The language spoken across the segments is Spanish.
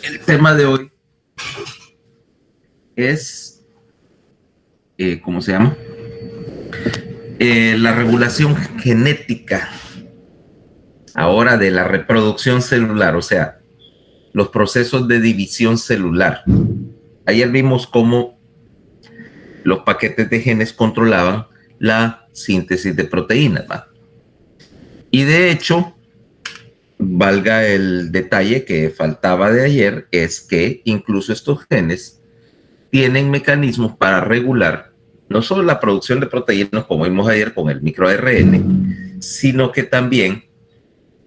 El tema de hoy es, ¿cómo se llama? La regulación genética ahora de la reproducción celular, o sea, los procesos de división celular. Ayer vimos cómo los paquetes de genes controlaban la síntesis de proteínas, ¿va? Y de hecho, valga el detalle que faltaba de ayer, es que incluso estos genes tienen mecanismos para regular no solo la producción de proteínas, como vimos ayer con el microARN, sino que también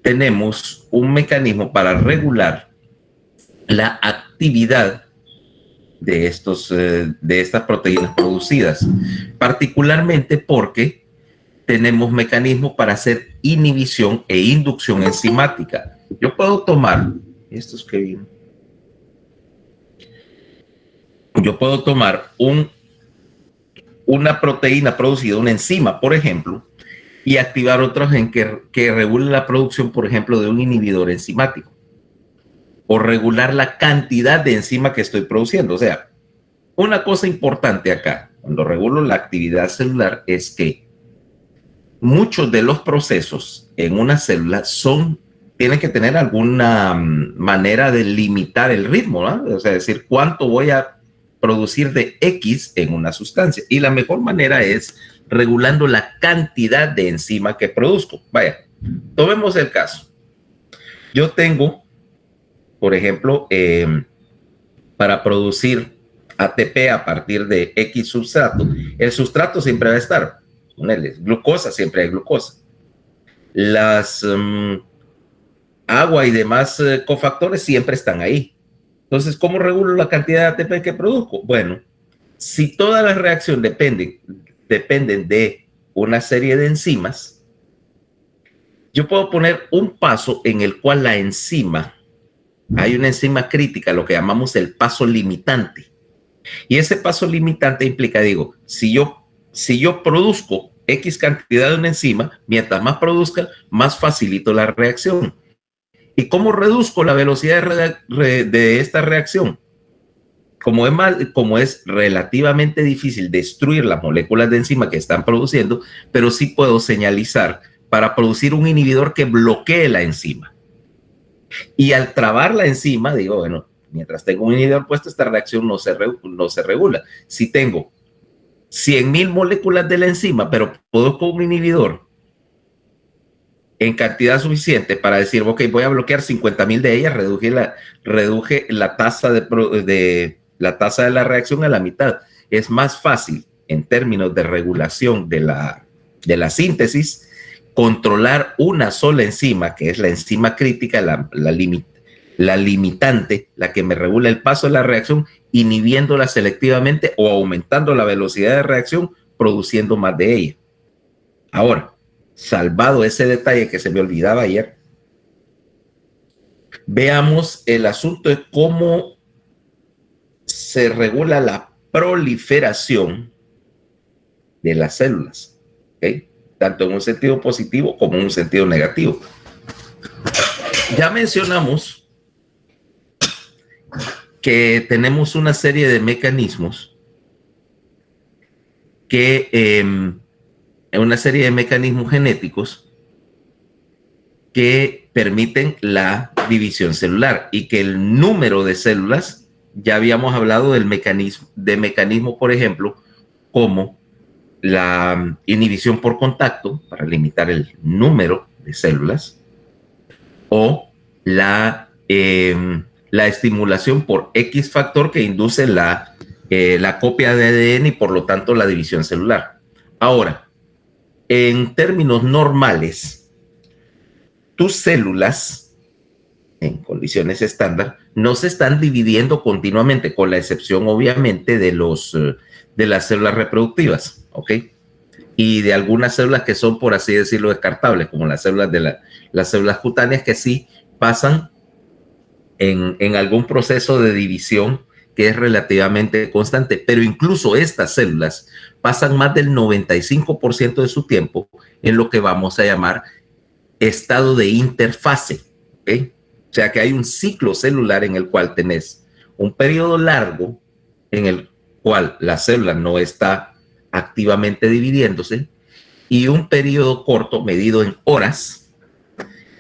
tenemos un mecanismo para regular la actividad de estas proteínas producidas, particularmente porque tenemos mecanismos para hacer inhibición e inducción enzimática. Yo puedo tomar, estos que vienen, yo puedo tomar una proteína producida, una enzima, por ejemplo, y activar otro gen que regule la producción, por ejemplo, de un inhibidor enzimático, o regular la cantidad de enzima que estoy produciendo. O sea, una cosa importante acá, cuando regulo la actividad celular, es que muchos de los procesos en una célula tienen que tener alguna manera de limitar el ritmo, ¿no? O sea, decir cuánto voy a producir de X en una sustancia. Y la mejor manera es regulando la cantidad de enzima que produzco. Vaya, tomemos el caso. Yo tengo, por ejemplo, para producir ATP a partir de X sustrato, el sustrato siempre va a estar. Glucosa, siempre hay glucosa. Las agua y demás cofactores siempre están ahí. Entonces, ¿cómo regulo la cantidad de ATP que produzco? Bueno, si todas las reacciones dependen de una serie de enzimas, yo puedo poner un paso en el cual la enzima, hay una enzima crítica, lo que llamamos el paso limitante. Y ese paso limitante implica, digo, si yo produzco X cantidad de una enzima, mientras más produzca, más facilito la reacción. ¿Y cómo reduzco la velocidad de esta reacción? Como es relativamente difícil destruir las moléculas de enzima que están produciendo, pero sí puedo señalizar para producir un inhibidor que bloquee la enzima. Y al trabar la enzima, digo, bueno, mientras tengo un inhibidor puesto, esta reacción no se regula. Si tengo 100,000 moléculas de la enzima, pero produzco un inhibidor en cantidad suficiente para decir, ok, voy a bloquear 50,000 de ellas, reduje la tasa de la reacción a la mitad. Es más fácil, en términos de regulación de la síntesis, controlar una sola enzima, que es la enzima crítica, la limitante, la que me regula el paso de la reacción, inhibiéndola selectivamente o aumentando la velocidad de reacción, produciendo más de ella. Ahora, salvado ese detalle que se me olvidaba ayer, veamos el asunto de cómo se regula la proliferación de las células, ¿okay? Tanto en un sentido positivo como en un sentido negativo. Ya mencionamos que tenemos una serie de mecanismos una serie de mecanismos genéticos que permiten la división celular y que el número de células, ya habíamos hablado del mecanismo, por ejemplo, como la inhibición por contacto para limitar el número de células, o la estimulación por X factor que induce la copia de ADN y por lo tanto la división celular. Ahora, en términos normales, tus células, en condiciones estándar, no se están dividiendo continuamente, con la excepción, obviamente, de las células reproductivas, ¿ok? Y de algunas células que son, por así decirlo, descartables, como las células cutáneas, que sí pasan en algún proceso de división que es relativamente constante, pero incluso estas células pasan más del 95% de su tiempo en lo que vamos a llamar estado de interfase, ¿okay? O sea que hay un ciclo celular en el cual tenés un periodo largo en el cual la célula no está activamente dividiéndose y un periodo corto medido en horas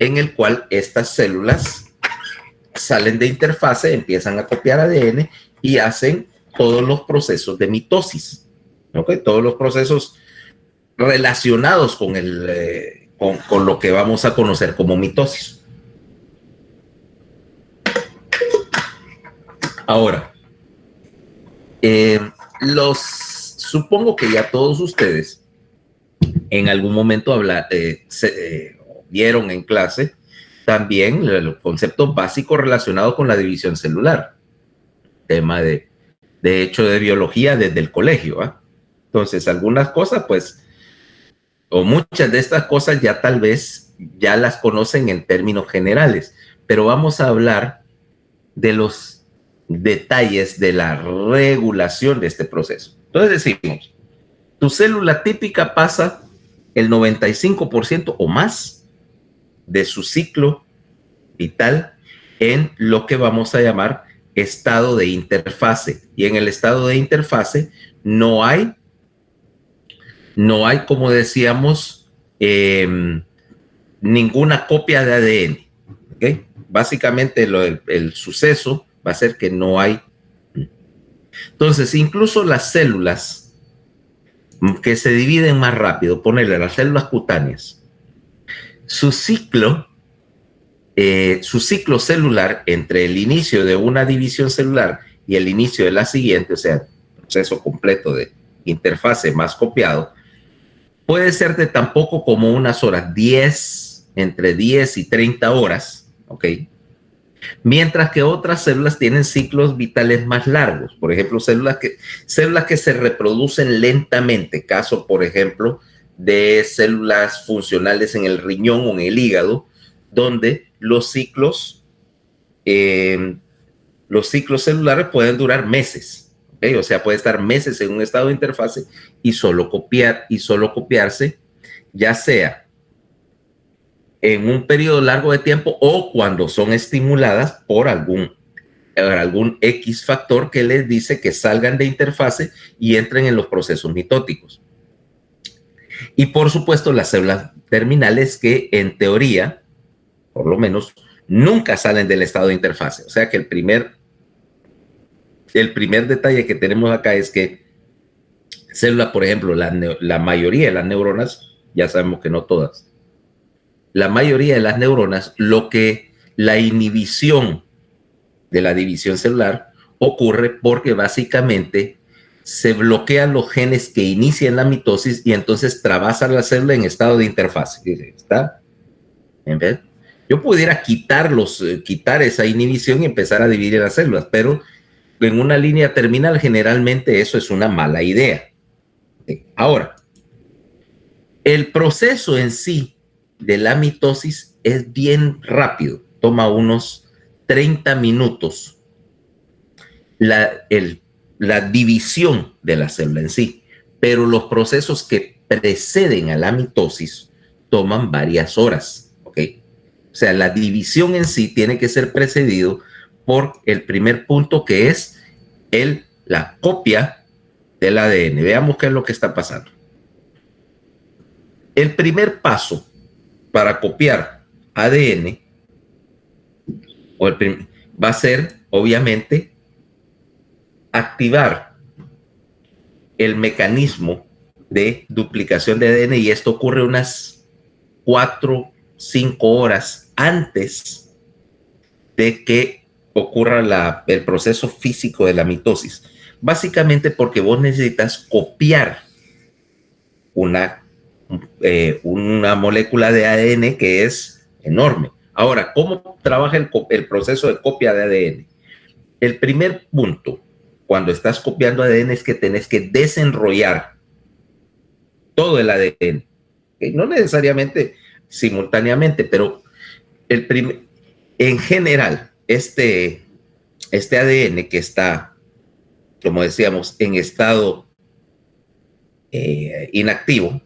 en el cual estas células salen de interfase, empiezan a copiar ADN y hacen todos los procesos de mitosis, ¿okay? Todos los procesos relacionados con, con lo que vamos a conocer como mitosis. Ahora, supongo que ya todos ustedes en algún momento vieron en clase también los conceptos básicos relacionados con la división celular, tema de hecho de biología desde el colegio, ¿eh? Entonces, algunas cosas, pues, o muchas de estas cosas ya tal vez ya las conocen en términos generales, pero vamos a hablar de los detalles de la regulación de este proceso. Entonces decimos, tu célula típica pasa el 95% o más de su ciclo vital en lo que vamos a llamar estado de interfase. Y en el estado de interfase no hay, como decíamos, ninguna copia de ADN. ¿Okay? Básicamente el suceso va a ser que no hay. Entonces, incluso las células que se dividen más rápido, ponerle las células cutáneas, su ciclo celular entre el inicio de una división celular y el inicio de la siguiente, o sea, proceso completo de interfase más copiado, puede ser de tan poco como unas horas, entre 10 y 30 horas, ¿ok? Mientras que otras células tienen ciclos vitales más largos. Por ejemplo, células que se reproducen lentamente, caso, por ejemplo, de células funcionales en el riñón o en el hígado, donde los ciclos celulares pueden durar meses, ¿okay? O sea, puede estar meses en un estado de interfase y solo copiarse, ya sea en un periodo largo de tiempo o cuando son estimuladas por algún X factor que les dice que salgan de interfase y entren en los procesos mitóticos. Y por supuesto las células terminales que en teoría, por lo menos, nunca salen del estado de interfase. O sea que el primer detalle que tenemos acá es que células, por ejemplo, la mayoría de las neuronas, ya sabemos que no todas, la mayoría de las neuronas, la inhibición de la división celular ocurre porque básicamente se bloquean los genes que inician la mitosis y entonces trabaja la célula en estado de interfase. ¿Está? ¿En vez? Yo pudiera quitar esa inhibición y empezar a dividir las células, pero en una línea terminal generalmente eso es una mala idea. Ahora, el proceso en sí de la mitosis es bien rápido, toma unos 30 minutos la división de la célula en sí, pero los procesos que preceden a la mitosis toman varias horas, ¿ok? O sea, la división en sí tiene que ser precedido por el primer punto, que es la copia del ADN. Veamos qué es lo que está pasando. El primer paso para copiar ADN va a ser, obviamente, activar el mecanismo de duplicación de ADN, y esto ocurre unas 4, 5 horas antes de que ocurra el proceso físico de la mitosis. Básicamente porque vos necesitas copiar una molécula de ADN que es enorme. Ahora, ¿cómo trabaja el proceso de copia de ADN? El primer punto, cuando estás copiando ADN, es que tenés que desenrollar todo el ADN. No necesariamente simultáneamente, pero en general, este ADN que está, como decíamos, en estado inactivo,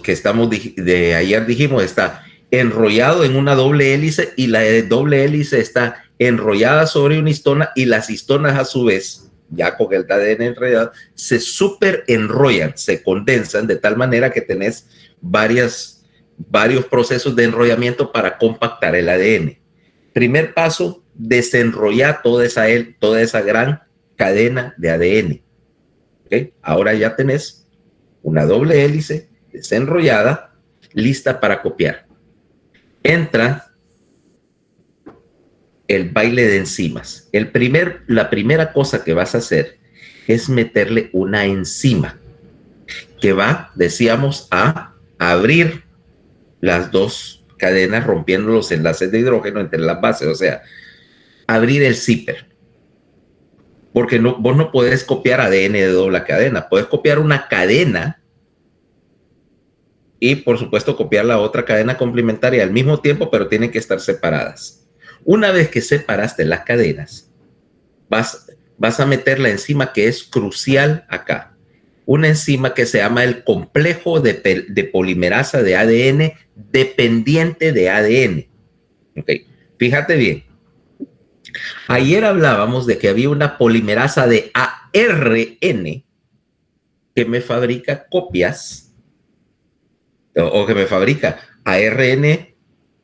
que ayer dijimos, está enrollado en una doble hélice y la doble hélice está enrollada sobre una histona y las histonas a su vez, ya con el ADN enredado, se super enrollan, se condensan de tal manera que tenés varios procesos de enrollamiento para compactar el ADN. Primer paso, desenrollar toda esa gran cadena de ADN. ¿Okay? Ahora ya tenés una doble hélice desenrollada, lista para copiar. Entra el baile de enzimas. La primera cosa que vas a hacer es meterle una enzima que va, decíamos, a abrir las dos cadenas rompiendo los enlaces de hidrógeno entre las bases, o sea, abrir el zipper. Porque vos no podés copiar ADN de doble cadena, puedes copiar una cadena y por supuesto copiar la otra cadena complementaria al mismo tiempo, pero tienen que estar separadas. Una vez que separaste las cadenas, vas a meter la enzima que es crucial acá. Una enzima que se llama el complejo de polimerasa de ADN dependiente de ADN. Okay. Fíjate bien. Ayer hablábamos de que había una polimerasa de ARN que me fabrica copias o que me fabrica ARN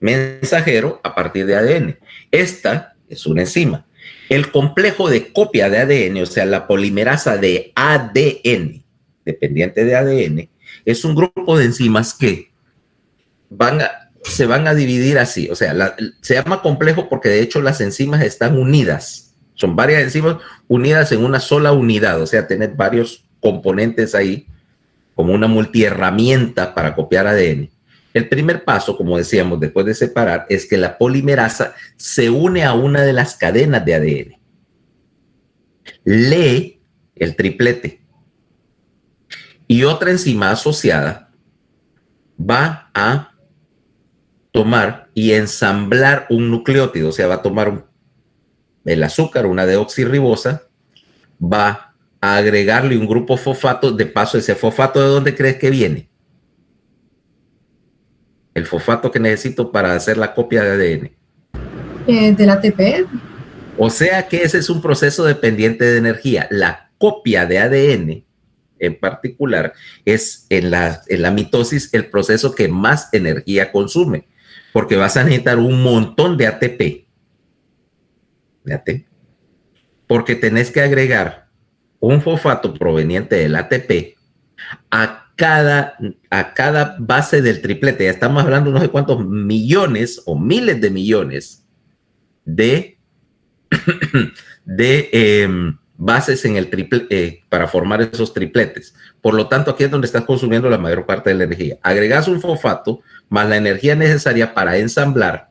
mensajero a partir de ADN. Esta es una enzima. El complejo de copia de ADN, o sea, la polimerasa de ADN, dependiente de ADN, es un grupo de enzimas que se van a dividir así. O sea, se llama complejo porque de hecho las enzimas están unidas. Son varias enzimas unidas en una sola unidad. O sea, tener varios componentes ahí como una multiherramienta para copiar ADN. El primer paso, como decíamos, después de separar, es que la polimerasa se une a una de las cadenas de ADN. Lee el triplete. Y otra enzima asociada va a tomar y ensamblar un nucleótido. O sea, va a tomar el azúcar, una deoxirribosa, va a agregarle un grupo fosfato. De paso, ese fosfato, ¿de dónde crees que viene? El fosfato que necesito para hacer la copia de ADN. Del ATP. O sea que ese es un proceso dependiente de energía. La copia de ADN en particular es en la mitosis el proceso que más energía consume, porque vas a necesitar un montón de ATP. Fíjate, porque tenés que agregar un fosfato proveniente del ATP a cada base del triplete. Ya estamos hablando de no sé cuántos millones o miles de millones de bases en el triplete para formar esos tripletes. Por lo tanto, aquí es donde estás consumiendo la mayor parte de la energía. Agregas un fosfato más la energía necesaria para ensamblar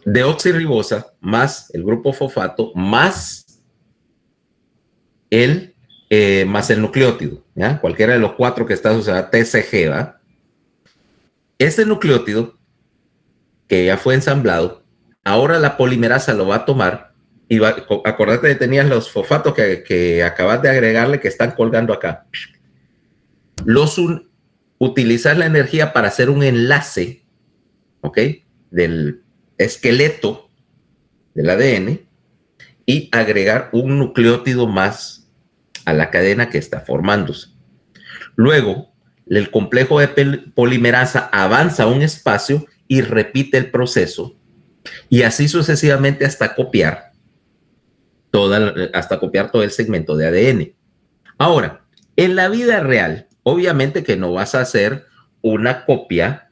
deoxirribosa más el grupo fosfato más el nucleótido, ¿ya? Cualquiera de los cuatro que está asociado, TCG, ¿va? Ese nucleótido que ya fue ensamblado, ahora la polimerasa lo va a tomar y acordate que tenías los fosfatos que acabas de agregarle que están colgando acá. Utilizar la energía para hacer un enlace, ¿ok? Del esqueleto del ADN y agregar un nucleótido más a la cadena que está formándose. Luego, el complejo de polimerasa avanza un espacio y repite el proceso y así sucesivamente hasta copiar todo el segmento de ADN. Ahora, en la vida real, obviamente que no vas a hacer una copia,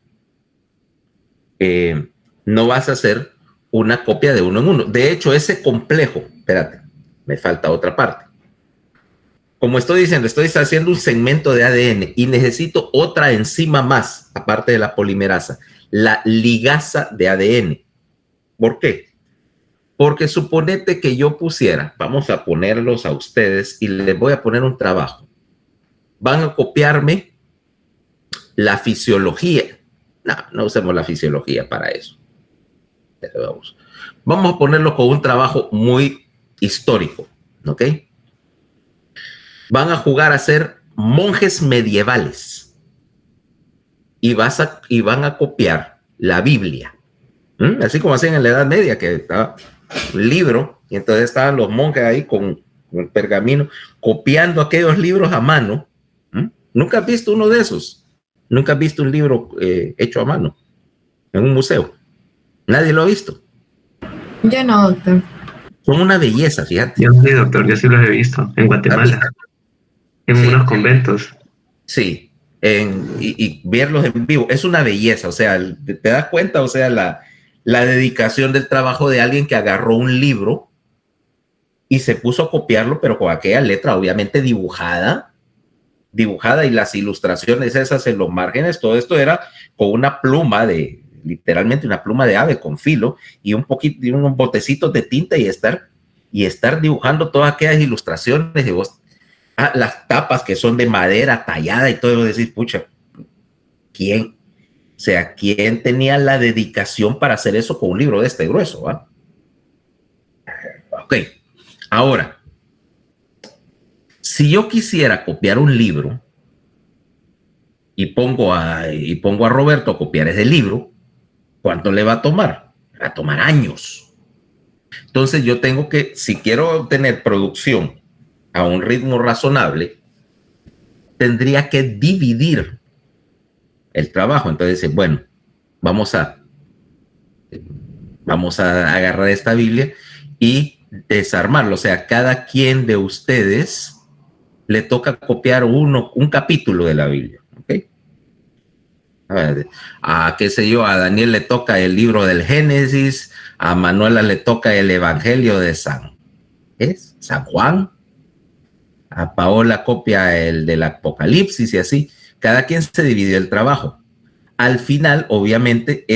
no vas a hacer una copia de uno en uno. De hecho, ese complejo, espérate, me falta otra parte. Como estoy diciendo, estoy haciendo un segmento de ADN y necesito otra enzima más, aparte de la polimerasa, la ligasa de ADN. ¿Por qué? Porque suponete que yo pusiera, vamos a ponerlos a ustedes y les voy a poner un trabajo. Van a copiarme la fisiología. No usemos la fisiología para eso. Vamos a ponerlo con un trabajo muy histórico, ¿ok? Van a jugar a ser monjes medievales. y van a copiar la Biblia. Así como hacían en la Edad Media, que estaba un libro, y entonces estaban los monjes ahí con el pergamino, copiando aquellos libros a mano. ¿Nunca has visto uno de esos? ¿Nunca has visto un libro hecho a mano en un museo? Nadie lo ha visto. Yo no, doctor. Son una belleza, fíjate. Yo sí, doctor, yo sí los he visto en Guatemala, en Sí. unos conventos. Sí, y verlos en vivo es una belleza, o sea, te das cuenta, o sea, la dedicación del trabajo de alguien que agarró un libro y se puso a copiarlo, pero con aquella letra obviamente dibujada y las ilustraciones esas en los márgenes, todo esto era con una pluma literalmente una pluma de ave con filo y un poquito, y unos botecitos de tinta y estar dibujando todas aquellas ilustraciones de vos. Las tapas que son de madera tallada y todo, decir, pucha, ¿quién? O sea, ¿quién tenía la dedicación para hacer eso con un libro de este grueso? ¿Va? Ok, ahora, si yo quisiera copiar un libro y pongo a Roberto a copiar ese libro, ¿cuánto le va a tomar? Va a tomar años. Entonces yo tengo que, si quiero obtener producción a un ritmo razonable, tendría que dividir el trabajo. Entonces, bueno, vamos a agarrar esta Biblia y desarmarlo. O sea, cada quien de ustedes le toca copiar un capítulo de la Biblia. ¿Okay? Qué sé yo, a Daniel le toca el libro del Génesis, a Manuela le toca el Evangelio de San Juan, a Paola copia el del Apocalipsis y así. Cada quien se dividió el trabajo. Al final, obviamente,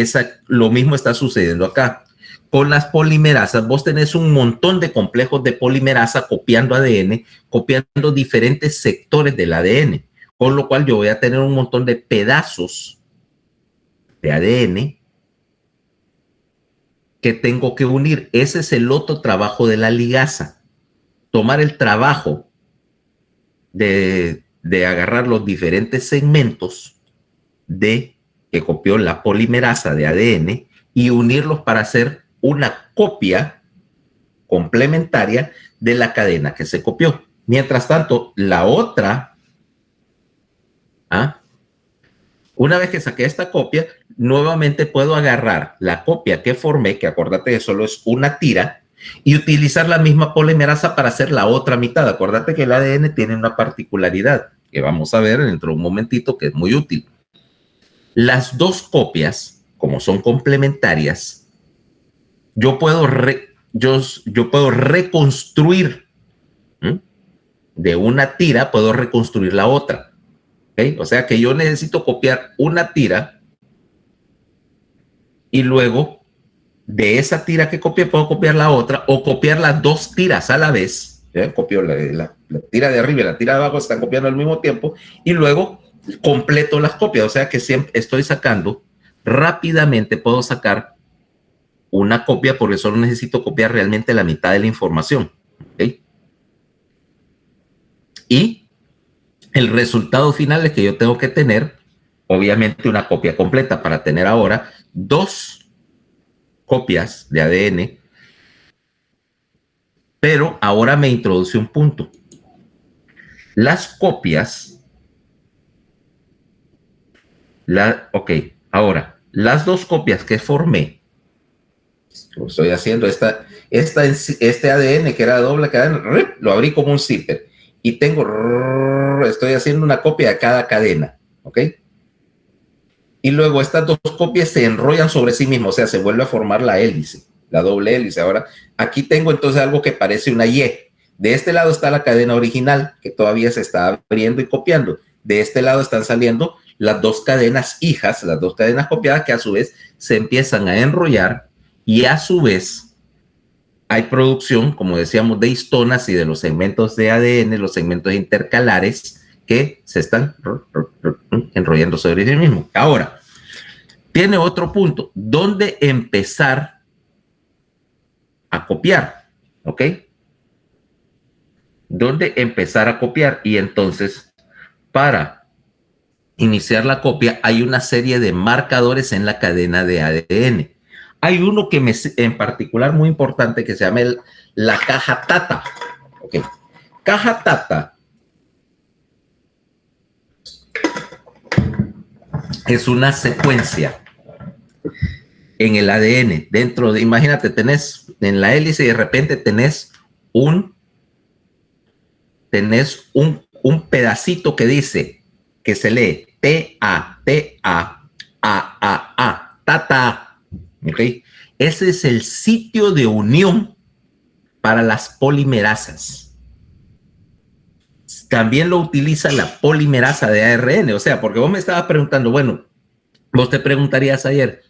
lo mismo está sucediendo acá. Con las polimerasas, vos tenés un montón de complejos de polimerasa copiando ADN, copiando diferentes sectores del ADN, con lo cual yo voy a tener un montón de pedazos de ADN que tengo que unir. Ese es el otro trabajo de la ligasa. Tomar el trabajo de agarrar los diferentes segmentos que copió la polimerasa de ADN y unirlos para hacer una copia complementaria de la cadena que se copió. Mientras tanto, la otra, una vez que saqué esta copia, nuevamente puedo agarrar la copia que formé, que acordate que solo es una tira, y utilizar la misma polimerasa para hacer la otra mitad. Acordate que el ADN tiene una particularidad que vamos a ver dentro de un momentito, que es muy útil. Las dos copias, como son complementarias, yo puedo reconstruir de una tira, puedo reconstruir la otra. ¿Okay? O sea que yo necesito copiar una tira y luego de esa tira que copié puedo copiar la otra o copiar las dos tiras a la vez. Copio la tira de arriba y la tira de abajo, están copiando al mismo tiempo y luego completo las copias. O sea que siempre estoy sacando rápidamente, puedo sacar una copia porque solo necesito copiar realmente la mitad de la información. ¿Okay? Y el resultado final es que yo tengo que tener, obviamente, una copia completa para tener ahora 2 copias de ADN, pero ahora me introduce un punto. Las copias, ahora, las 2 copias que formé, estoy haciendo este ADN que era doble cadena, lo abrí como un zipper y estoy haciendo una copia de cada cadena, ¿ok? Y luego estas 2 copias se enrollan sobre sí mismas, o sea, se vuelve a formar la hélice, la doble hélice. Ahora, aquí tengo entonces algo que parece una Y. De este lado está la cadena original, que todavía se está abriendo y copiando. De este lado están saliendo las 2 cadenas hijas, las 2 cadenas copiadas, que a su vez se empiezan a enrollar y a su vez hay producción, como decíamos, de histonas y de los segmentos de ADN, los segmentos intercalares que se están enrollando sobre sí mismo. Ahora, tiene otro punto. ¿Dónde empezar a copiar? ¿Ok? ¿Dónde empezar a copiar? Y entonces, para iniciar la copia, hay una serie de marcadores en la cadena de ADN. Hay uno que en particular muy importante que se llama la caja Tata. Okay. Caja Tata es una secuencia en el ADN. Dentro de, imagínate, tenés en la hélice y de repente tenés un pedacito que dice, que se lee T-A-T-A-A-A-A, Tata. ¿Okay? Ese es el sitio de unión para las polimerasas. También lo utiliza la polimerasa de ARN, o sea, porque vos me estabas preguntando, bueno, vos te preguntarías ayer,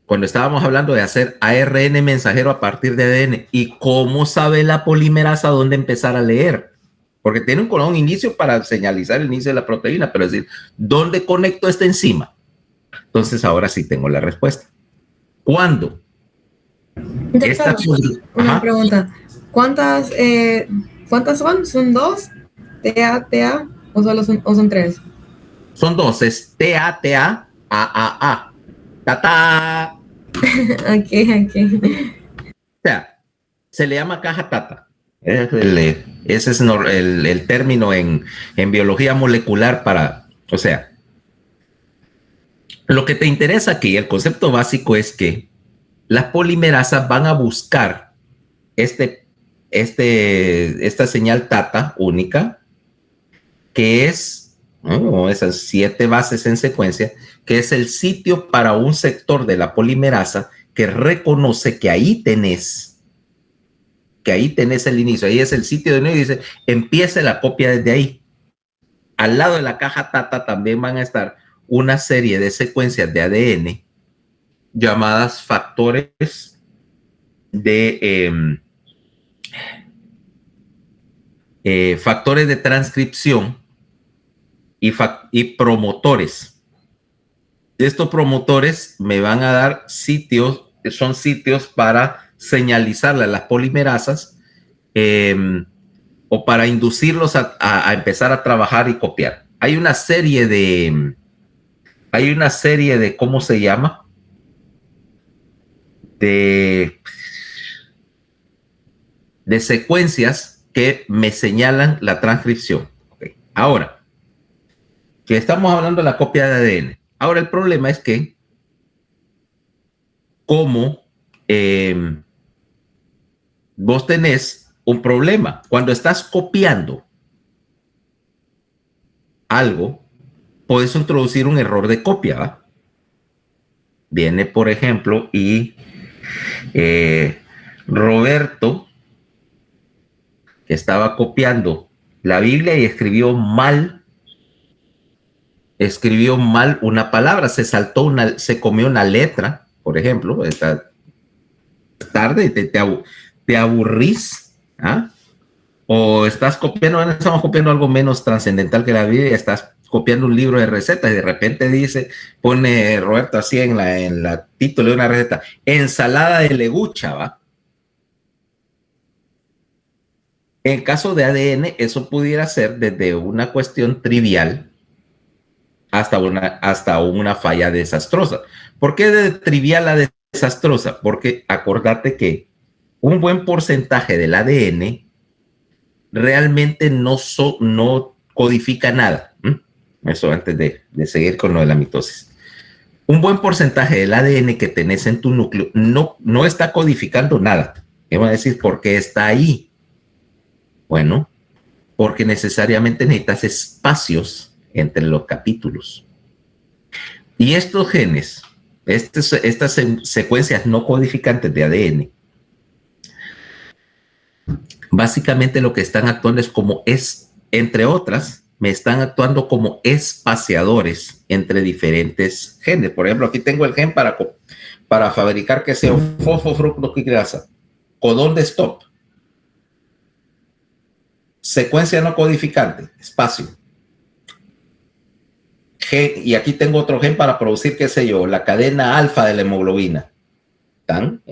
cuando estábamos hablando de hacer ARN mensajero a partir de ADN, ¿y cómo sabe la polimerasa dónde empezar a leer? Porque tiene un codón inicio para señalizar el inicio de la proteína, pero es decir, ¿dónde conecto esta enzima? Entonces ahora sí tengo la respuesta. ¿Cuándo? Una pregunta. ¿Cuántas son? ¿Son 2? ¿T-A-T-A? ¿O solo son 3? Son 2, es T-A-T-A-A-A-A. Tata. Okay. O sea, se le llama caja Tata. Ese es el término en biología molecular para, o sea, lo que te interesa aquí, el concepto básico es que las polimerasas van a buscar esta señal Tata única, que es esas 7 bases en secuencia, que es el sitio para un sector de la polimerasa que reconoce que ahí tenés el inicio, ahí es el sitio de unión y dice, empiece la copia desde ahí. Al lado de la caja Tata también van a estar una serie de secuencias de ADN llamadas factores de transcripción y promotores. Estos promotores me van a dar son sitios para señalizarle a las polimerasas o para inducirlos a empezar a trabajar y copiar. Hay una serie de, ¿cómo se llama? De secuencias que me señalan la transcripción. Okay. Ahora, que estamos hablando de la copia de ADN. Ahora el problema es que como vos tenés un problema cuando estás copiando algo, puedes introducir un error de copia, ¿va? Viene, por ejemplo, y Roberto, que estaba copiando la Biblia y escribió mal una palabra, se comió una letra, por ejemplo, esta tarde te aburrís, ¿ah? O estás estamos copiando algo menos trascendental que la Biblia y estás copiando un libro de recetas y de repente pone Roberto así en la título de una receta, ensalada de legucha, ¿va? En caso de ADN, eso pudiera ser desde una cuestión trivial hasta una falla desastrosa. ¿Por qué de trivial a desastrosa? Porque acordate que un buen porcentaje del ADN realmente no codifica nada. Eso antes de seguir con lo de la mitosis. Un buen porcentaje del ADN que tenés en tu núcleo no está codificando nada. ¿Qué va a decir? ¿Por qué está ahí? Bueno, porque necesariamente necesitas espacios entre los capítulos. Y estos genes, estas secuencias no codificantes de ADN, básicamente lo que están actuando es entre otras, me están actuando como espaciadores entre diferentes genes. Por ejemplo, aquí tengo el gen para fabricar que sea fosfofructoquigrasa, codón de stop, secuencia no codificante, espacio. Y aquí tengo otro gen para producir, qué sé yo, la cadena alfa de la hemoglobina. ¿Están?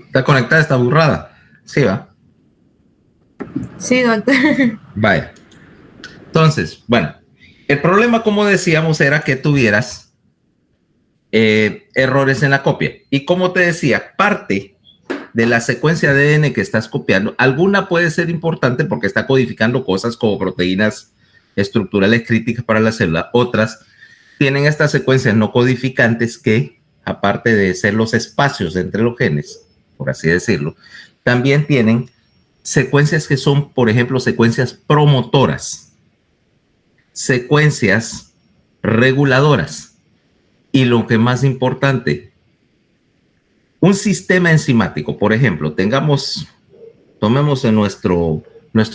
¿Está conectada esta burrada? Sí, va. Sí, doctor. Vaya. Entonces, bueno, el problema, como decíamos, era que tuvieras errores en la copia. Y como te decía, parte de la secuencia de ADN que estás copiando, alguna puede ser importante porque está codificando cosas como proteínas estructurales críticas para la célula. Otras tienen estas secuencias no codificantes que, aparte de ser los espacios entre los genes, por así decirlo, también tienen secuencias que son, por ejemplo, secuencias promotoras, secuencias reguladoras y lo que más importante, un sistema enzimático. Por ejemplo, tomemos en nuestro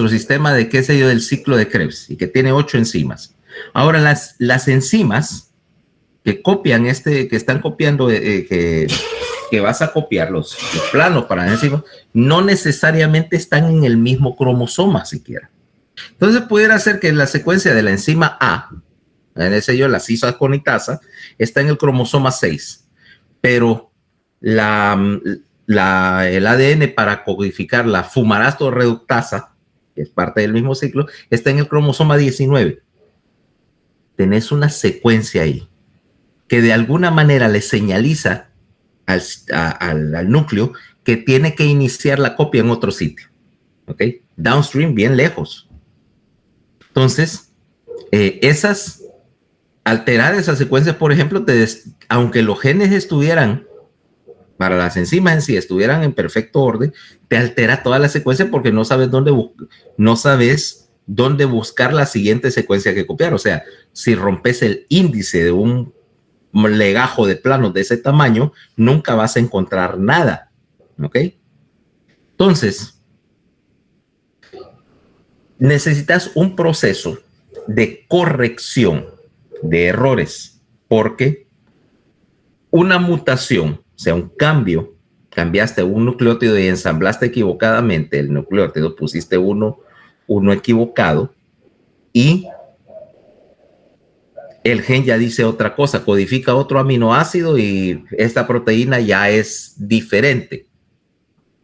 sistema de, qué sé yo, del ciclo de Krebs y que tiene 8 enzimas. Ahora, las enzimas que copian que están copiando, que vas a copiar los planos para enzimas, no necesariamente están en el mismo cromosoma siquiera. Entonces, pudiera ser que la secuencia de la enzima A, en ese yo, la cisaconitasa, está en el cromosoma 6, pero el ADN para codificar la fumarasto-reductasa, que es parte del mismo ciclo, está en el cromosoma 19. Tenés una secuencia ahí que de alguna manera le señaliza al núcleo que tiene que iniciar la copia en otro sitio. ¿Ok? Downstream, bien lejos. Entonces, alterar esas secuencias, por ejemplo, aunque los genes estuvieran, para las enzimas en sí, estuvieran en perfecto orden, te altera toda la secuencia porque no sabes dónde buscar la siguiente secuencia que copiar. O sea, si rompes el índice de un legajo de planos de ese tamaño, nunca vas a encontrar nada. ¿Ok? Entonces, necesitas un proceso de corrección de errores, porque una mutación, o sea, un cambio, cambiaste un nucleótido y ensamblaste equivocadamente el nucleótido, pusiste uno equivocado y el gen ya dice otra cosa, codifica otro aminoácido y esta proteína ya es diferente.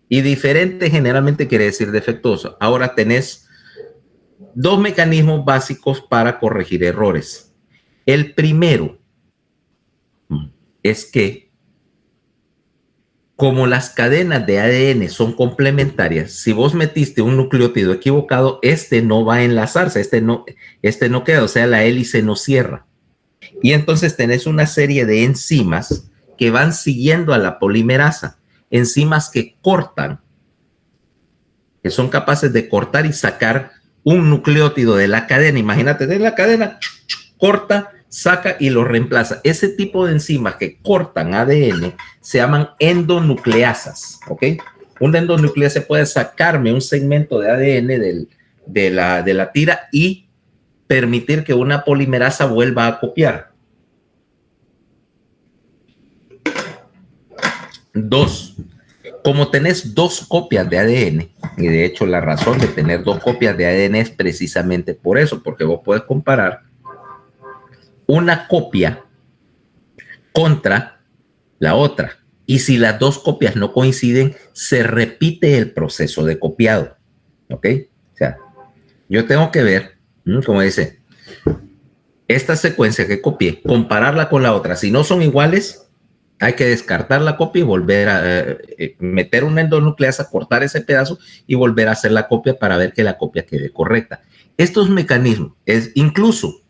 Y diferente generalmente quiere decir defectuoso. Ahora tenés 2 mecanismos básicos para corregir errores. El primero es que, como las cadenas de ADN son complementarias, si vos metiste un nucleótido equivocado, este no va a enlazarse, este no queda, o sea, la hélice no cierra. Y entonces tenés una serie de enzimas que van siguiendo a la polimerasa, enzimas que cortan, que son capaces de cortar y sacar un nucleótido de la cadena. Imagínate, de la cadena, corta, saca y lo reemplaza. Ese tipo de enzimas que cortan ADN se llaman endonucleasas, ¿ok? Una endonucleasa puede sacarme un segmento de ADN de la tira y permitir que una polimerasa vuelva a copiar. 2. Como tenés 2 copias de ADN, y de hecho la razón de tener 2 copias de ADN es precisamente por eso, porque vos puedes comparar una copia contra la otra. Y si las 2 copias no coinciden, se repite el proceso de copiado. ¿Ok? O sea, yo tengo que ver, como dice, esta secuencia que copié, compararla con la otra. Si no son iguales, hay que descartar la copia y volver a meter una endonucleasa, cortar ese pedazo y volver a hacer la copia para ver que la copia quede correcta. Estos mecanismos, incluso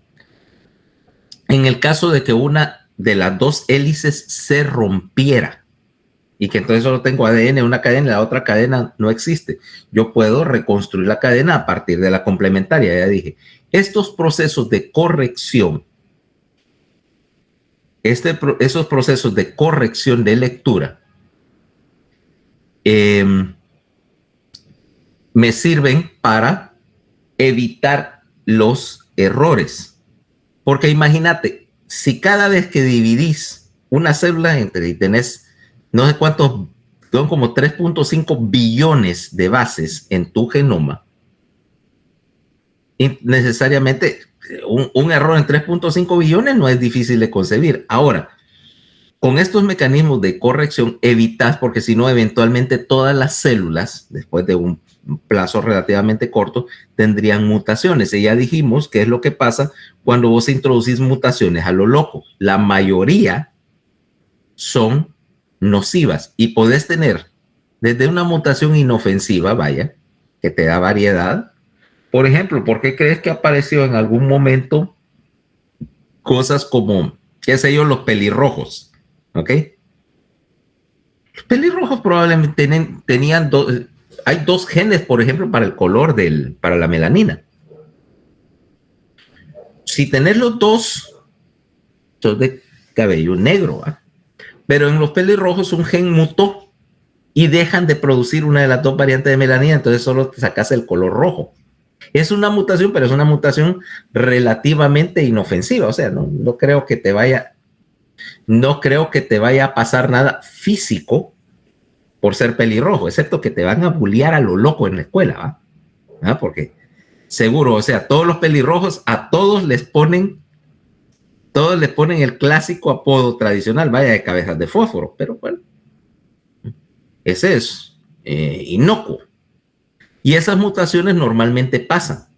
en el caso de que una de las 2 hélices se rompiera y que entonces solo tengo ADN, una cadena y la otra cadena no existe, yo puedo reconstruir la cadena a partir de la complementaria. Ya dije, estos procesos de corrección, esos procesos de corrección de lectura me sirven para evitar los errores. Porque imagínate, si cada vez que dividís una célula entre y tenés no sé cuántos, son como 3.5 billones de bases en tu genoma, y necesariamente un error en 3.5 billones no es difícil de concebir. Ahora, Con estos mecanismos de corrección evitas, porque si no, eventualmente todas las células, después de un plazo relativamente corto, tendrían mutaciones. Y ya dijimos qué es lo que pasa cuando vos introducís mutaciones a lo loco. La mayoría son nocivas y podés tener desde una mutación inofensiva, vaya, que te da variedad. Por ejemplo, ¿por qué crees que apareció en algún momento cosas como, qué sé yo, los pelirrojos? ¿Ok? Los pelirrojos probablemente tenían hay dos genes, por ejemplo, para el color para la melanina. Si tenés los dos, sos de cabello negro, ¿eh? Pero en los pelirrojos un gen mutó y dejan de producir una de las dos variantes de melanina, entonces solo te sacas el color rojo. Es una mutación, pero es una mutación relativamente inofensiva, o sea, no creo que te vaya a pasar nada físico por ser pelirrojo, excepto que te van a bullear a lo loco en la escuela, ¿va? ¿Ah? Porque seguro, o sea, todos los pelirrojos, a todos les ponen el clásico apodo tradicional, vaya, de cabezas de fósforo, pero bueno, ese es inocuo. Y esas mutaciones normalmente pasan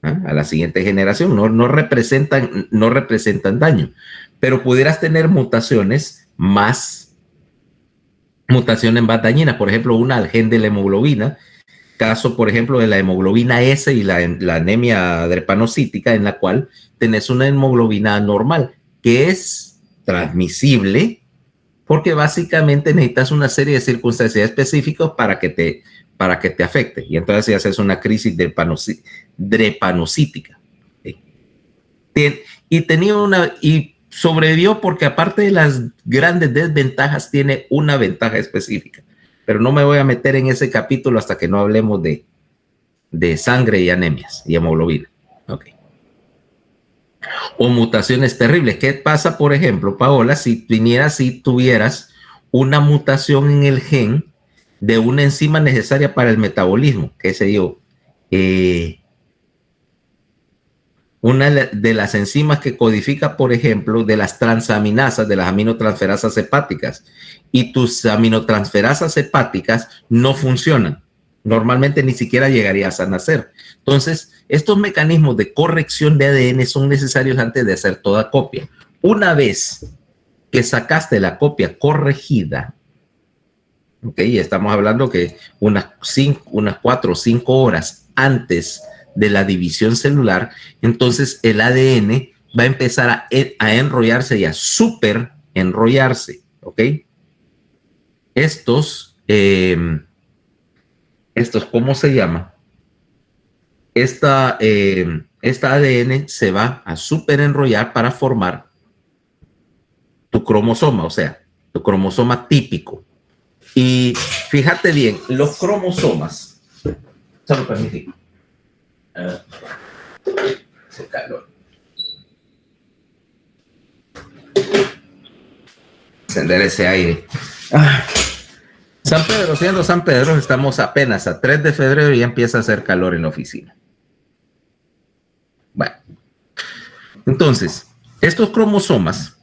a la siguiente generación, no representan daño, pero pudieras tener mutaciones más dañinas, por ejemplo, una al gen de la hemoglobina, caso, por ejemplo, de la hemoglobina S y la anemia drepanocítica, en la cual tenés una hemoglobina anormal, que es transmisible, porque básicamente necesitas una serie de circunstancias específicas para que te afecte, y entonces si haces una crisis drepanocítica. Y sobrevivió porque aparte de las grandes desventajas, tiene una ventaja específica. Pero no me voy a meter en ese capítulo hasta que no hablemos de sangre y anemias y hemoglobina. Okay. O mutaciones terribles. ¿Qué pasa, por ejemplo, Paola, si tuvieras una mutación en el gen de una enzima necesaria para el metabolismo? ¿Qué sé yo? Una de las enzimas que codifica, por ejemplo, de las transaminasas, de las aminotransferasas hepáticas, y tus aminotransferasas hepáticas no funcionan. Normalmente ni siquiera llegarías a nacer. Entonces, estos mecanismos de corrección de ADN son necesarios antes de hacer toda copia. Una vez que sacaste la copia corregida, ¿ok? Estamos hablando que unas 4 o 5 horas antes de la división celular, entonces el ADN va a empezar a enrollarse y a super enrollarse, ¿ok? Estos, ¿cómo se llama? Esta ADN se va a super enrollar para formar tu cromosoma, o sea, tu cromosoma típico. Y fíjate bien, los cromosomas, solo permíteme. Ese calor. Encender ese aire. San Pedro, siendo San Pedro, estamos apenas a 3 de febrero y ya empieza a hacer calor en la oficina. Bueno, entonces, estos cromosomas,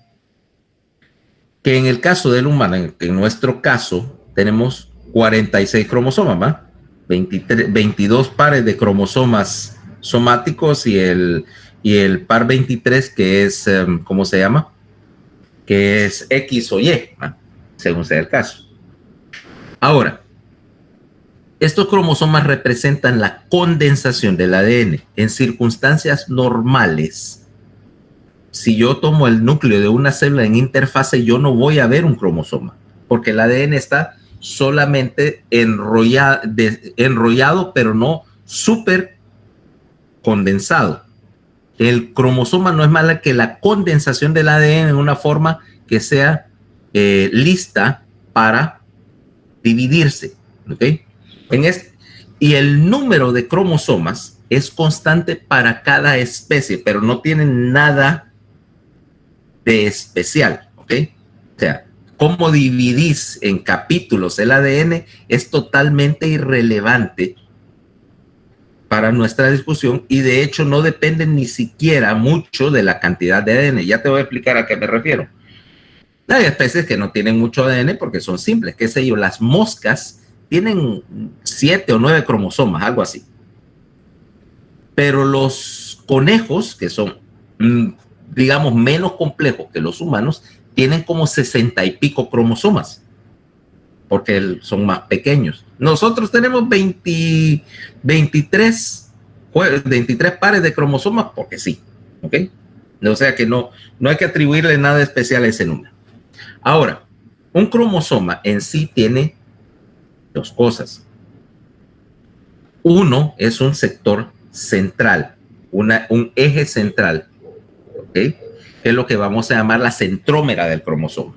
que en el caso del humano, en nuestro caso, tenemos 46 cromosomas, ¿va? 22 pares de cromosomas somáticos y el par 23 que es, ¿cómo se llama? Que es X o Y, ¿va? Según sea el caso. Ahora, estos cromosomas representan la condensación del ADN. En circunstancias normales, si yo tomo el núcleo de una célula en interfase, yo no voy a ver un cromosoma, porque el ADN está solamente enrollado, pero no súper condensado. El cromosoma no es más que la condensación del ADN en una forma que sea lista para dividirse, ¿ok? Y el número de cromosomas es constante para cada especie, pero no tiene nada de especial, ¿ok? O sea, cómo dividís en capítulos el ADN es totalmente irrelevante para nuestra discusión y de hecho no depende ni siquiera mucho de la cantidad de ADN. Ya te voy a explicar a qué me refiero. Hay especies que no tienen mucho ADN porque son simples, qué sé yo, las moscas tienen 7 o 9 cromosomas, algo así. Pero los conejos, que son, digamos, menos complejos que los humanos, tienen como 60 y pico cromosomas, porque son más pequeños. Nosotros tenemos 23 pares de cromosomas, porque sí, ¿ok? O sea que no hay que atribuirle nada especial a ese número. Ahora, un cromosoma en sí tiene dos cosas. Uno es un sector central, un eje central, ¿ok? Que es lo que vamos a llamar la centrómera del cromosoma.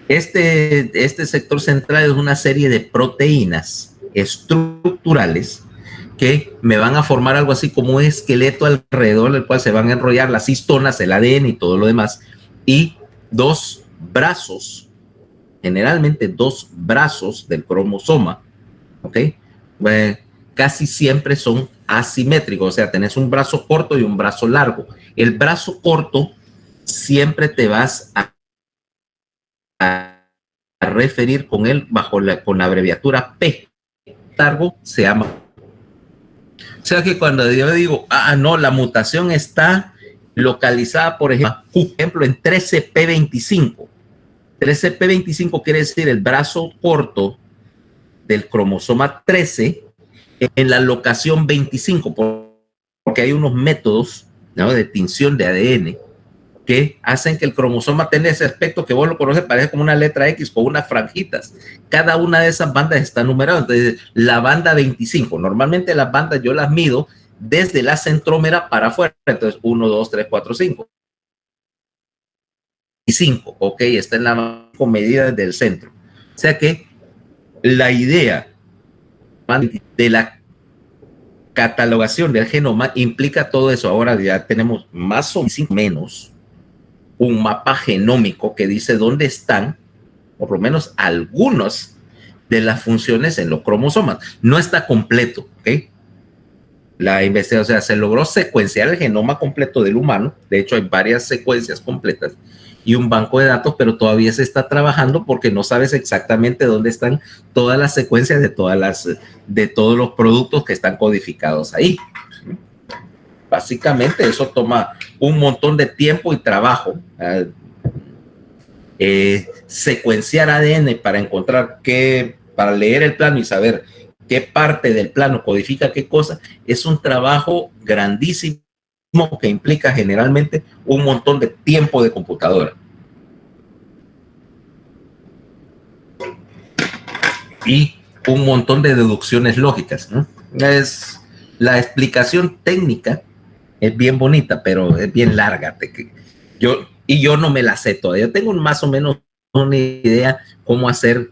Este sector central es una serie de proteínas estructurales que me van a formar algo así como un esqueleto alrededor del cual se van a enrollar las histonas, el ADN y todo lo demás, y dos brazos, generalmente dos brazos del cromosoma, ¿ok? Casi siempre son asimétricos, o sea, tenés un brazo corto y un brazo largo. El brazo corto siempre te vas a referir con él con la abreviatura P. Largo se llama. O sea que cuando yo digo, no, la mutación está localizada, por ejemplo, en 13p25. 13p25 quiere decir el brazo corto del cromosoma 13 en la locación 25, porque hay unos métodos, ¿no?, de tinción de ADN que hacen que el cromosoma tenga ese aspecto que vos lo conoces, parece como una letra X con unas franjitas. Cada una de esas bandas está numerada. Entonces, la banda 25, normalmente las bandas yo las mido desde la centrómera para afuera. Entonces, 1, 2, 3, 4, 5. Y 5, ok, está en la medida del centro. O sea que la idea de la catalogación del genoma implica todo eso. Ahora ya tenemos más o menos un mapa genómico que dice dónde están, por lo menos algunas de las funciones en los cromosomas. No está completo, ¿ok? La investigación, o sea, se logró secuenciar el genoma completo del humano. De hecho, hay varias secuencias completas y un banco de datos, pero todavía se está trabajando porque no sabes exactamente dónde están todas las secuencias de todos los productos que están codificados ahí. Básicamente eso toma un montón de tiempo y trabajo. Secuenciar ADN para encontrar para leer el plano y saber qué parte del plano codifica qué cosa, es un trabajo grandísimo que implica generalmente un montón de tiempo de computadora. Y un montón de deducciones lógicas, ¿no? La explicación técnica es bien bonita, pero es bien larga. Yo no me la sé todavía. Yo tengo más o menos una idea cómo hacer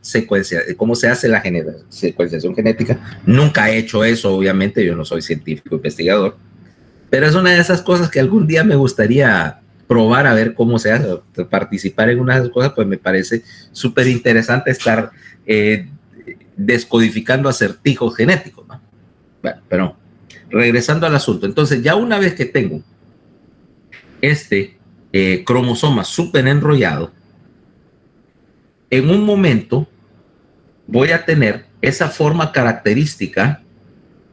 cómo se hace la secuenciación genética. Nunca he hecho eso, obviamente. Yo no soy científico investigador, pero es una de esas cosas que algún día me gustaría probar a ver cómo se hace. Participar en una de esas cosas, pues me parece súper interesante estar descodificando acertijos genéticos, ¿no? Bueno, pero regresando al asunto, entonces ya una vez que tengo cromosoma súper enrollado, en un momento voy a tener esa forma característica,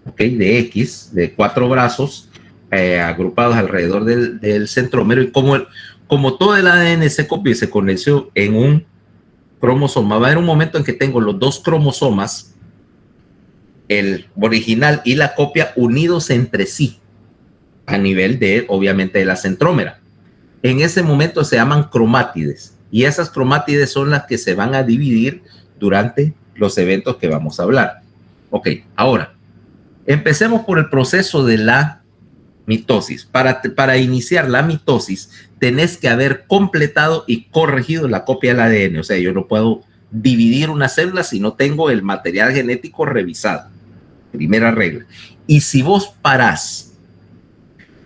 ¿okay?, de X, de 4 brazos agrupados alrededor del centrómero, y como todo el ADN se copió y se condensió en un cromosoma, va a haber un momento en que tengo los dos cromosomas, el original y la copia, unidos entre sí a nivel obviamente, de la centrómera. En ese momento se llaman cromátides, y esas cromátides son las que se van a dividir durante los eventos que vamos a hablar. Ok, ahora, empecemos por el proceso de la mitosis. Para iniciar la mitosis, tenés que haber completado y corregido la copia del ADN. O sea, yo no puedo dividir una célula si no tengo el material genético revisado. Primera regla. Y si vos parás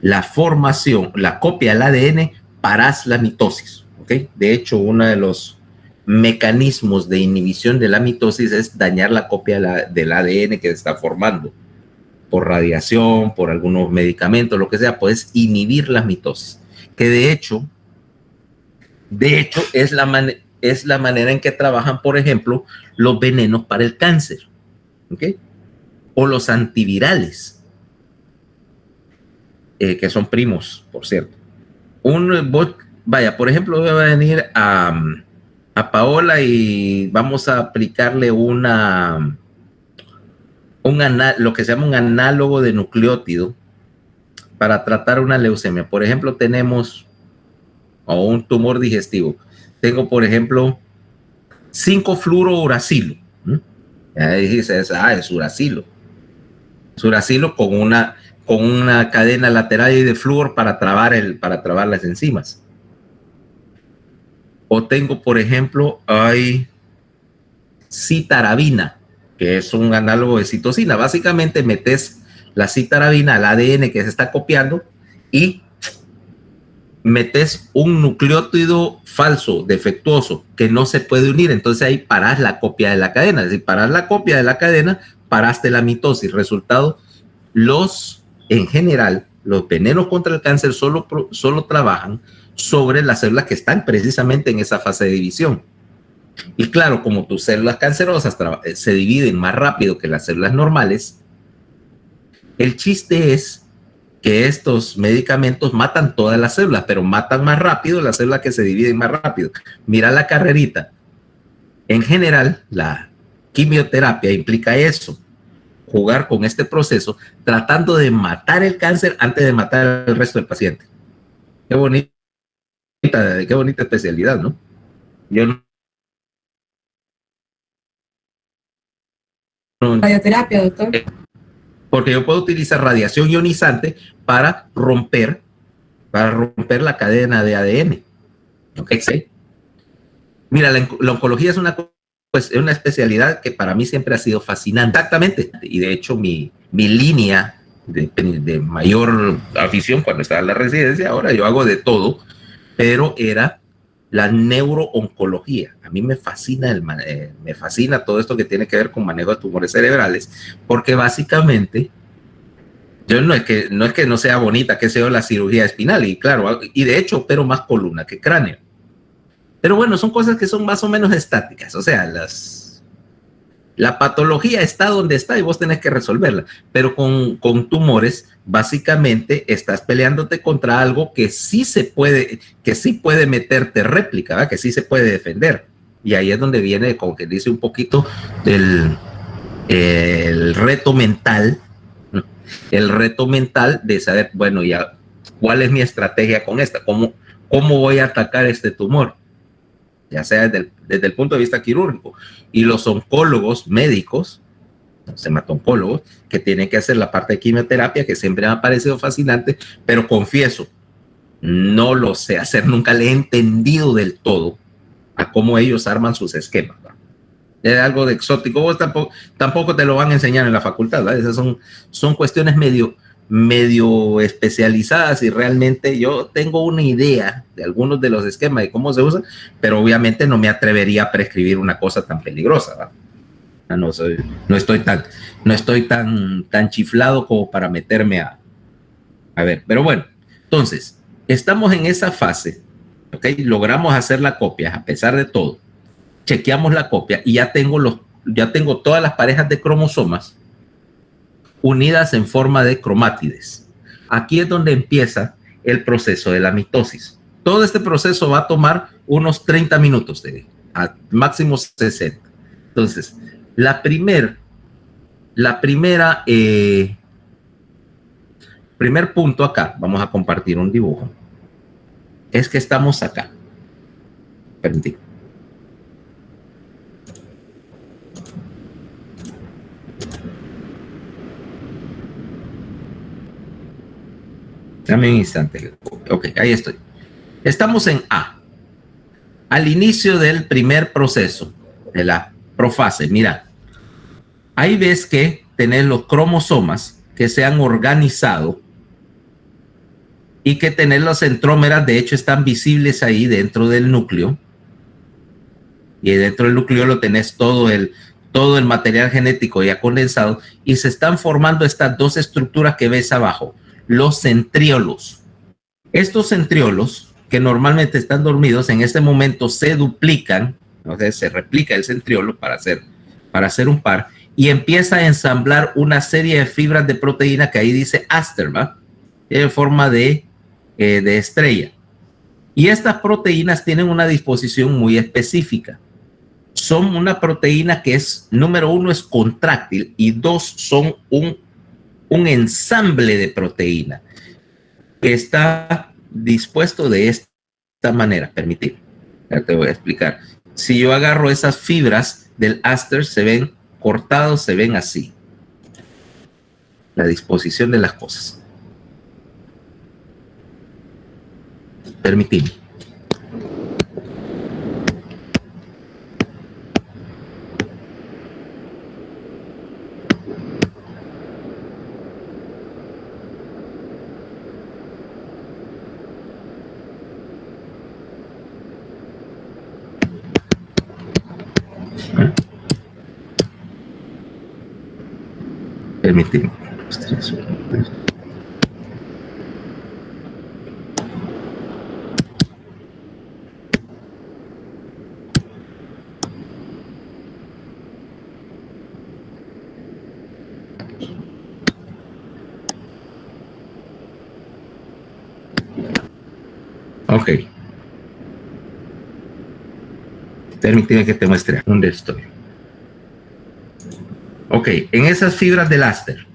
la formación, la copia del ADN, parás la mitosis, ¿ok? De hecho, uno de los mecanismos de inhibición de la mitosis es dañar la copia del ADN que se está formando. Por radiación, por algunos medicamentos, lo que sea, puedes inhibir la mitosis. Que de hecho, De hecho, es la manera en que trabajan, por ejemplo, los venenos para el cáncer, ¿ok? O los antivirales, que son primos, por cierto. Vaya, por ejemplo, voy a venir a Paola y vamos a aplicarle lo que se llama un análogo de nucleótido para tratar una leucemia. Por ejemplo, tenemos un tumor digestivo. Tengo, por ejemplo, 5-fluorouracilo. Ahí dices, es uracilo. Es uracilo con una cadena lateral de flúor para trabar las enzimas. O tengo, por ejemplo, citarabina, que es un análogo de citosina. Básicamente metes la citarabina al ADN que se está copiando y metes un nucleótido falso, defectuoso, que no se puede unir. Entonces ahí paras la copia de la cadena. Es decir, paras la copia de la cadena, paraste la mitosis. Resultado, en general, los venenos contra el cáncer solo trabajan sobre las células que están precisamente en esa fase de división. Y claro, como tus células cancerosas se dividen más rápido que las células normales, el chiste es que estos medicamentos matan todas las células, pero matan más rápido las células que se dividen más rápido. Mira la carrerita. En general, la quimioterapia implica eso, jugar con este proceso, tratando de matar el cáncer antes de matar al resto del paciente. Qué bonita especialidad, ¿no? Radioterapia, doctor. Porque yo puedo utilizar radiación ionizante para romper la cadena de ADN. ¿Okay? Mira, la oncología es una especialidad que para mí siempre ha sido fascinante. Exactamente. Y de hecho, mi línea de mayor afición cuando estaba en la residencia, ahora yo hago de todo, pero era la neurooncología. A mí me fascina todo esto que tiene que ver con manejo de tumores cerebrales, porque básicamente no es que no sea bonita, que sea la cirugía espinal, y claro, y de hecho opero más columna que cráneo. Pero bueno, son cosas que son más o menos estáticas, o sea, la patología está donde está y vos tenés que resolverla, pero con tumores, básicamente estás peleándote contra algo que sí puede meterte réplica, ¿verdad? Que sí se puede defender. Y ahí es donde viene, como que dice un poquito, el reto mental, ¿no? El reto mental de saber, bueno, ya, ¿cuál es mi estrategia con esta? ¿Cómo voy a atacar este tumor? Ya sea desde el punto de vista quirúrgico. Y los oncólogos médicos, los hematooncólogos, que tienen que hacer la parte de quimioterapia, que siempre me ha parecido fascinante, pero confieso, no lo sé hacer, nunca le he entendido del todo a cómo ellos arman sus esquemas, ¿no? Es algo de exótico, vos tampoco te lo van a enseñar en la facultad, ¿verdad? Esas son cuestiones medio especializadas, y realmente yo tengo una idea de algunos de los esquemas de cómo se usan, pero obviamente no me atrevería a prescribir una cosa tan peligrosa, ¿verdad? No estoy tan chiflado como para meterme a ver, pero bueno, entonces estamos en esa fase, ¿ok? Logramos hacer la copia a pesar de todo, chequeamos la copia y ya tengo todas las parejas de cromosomas unidas en forma de cromátides. Aquí es donde empieza el proceso de la mitosis. Todo este proceso va a tomar unos 30 minutos, a máximo 60. Entonces, primer punto acá, vamos a compartir un dibujo, es que estamos acá. Permití. Dame un instante. Ok, ahí estoy. Estamos en A. Al inicio del primer proceso, de la profase. Mira, ahí ves que tenés los cromosomas que se han organizado y que tenés los centrómeras, de hecho están visibles ahí dentro del núcleo. Y dentro del núcleo lo tenés todo el material genético ya condensado, y se están formando estas dos estructuras que ves abajo, los centriolos. Estos centriolos que normalmente están dormidos, en este momento se duplican, o sea, se replica el centriolo para hacer un par, y empieza a ensamblar una serie de fibras de proteína que ahí dice aster, ¿va? En forma de estrella. Y estas proteínas tienen una disposición muy específica. Son una proteína que es, número 1, es contráctil, y 2, son un ensamble de proteína que está dispuesto de esta manera. Permitir, ya te voy a explicar. Si yo agarro esas fibras del aster, se ven cortados, se ven así. La disposición de las cosas. Permitir. Permíteme. Ok. Permíteme que te muestre dónde estoy. Ok, en esas fibras del aster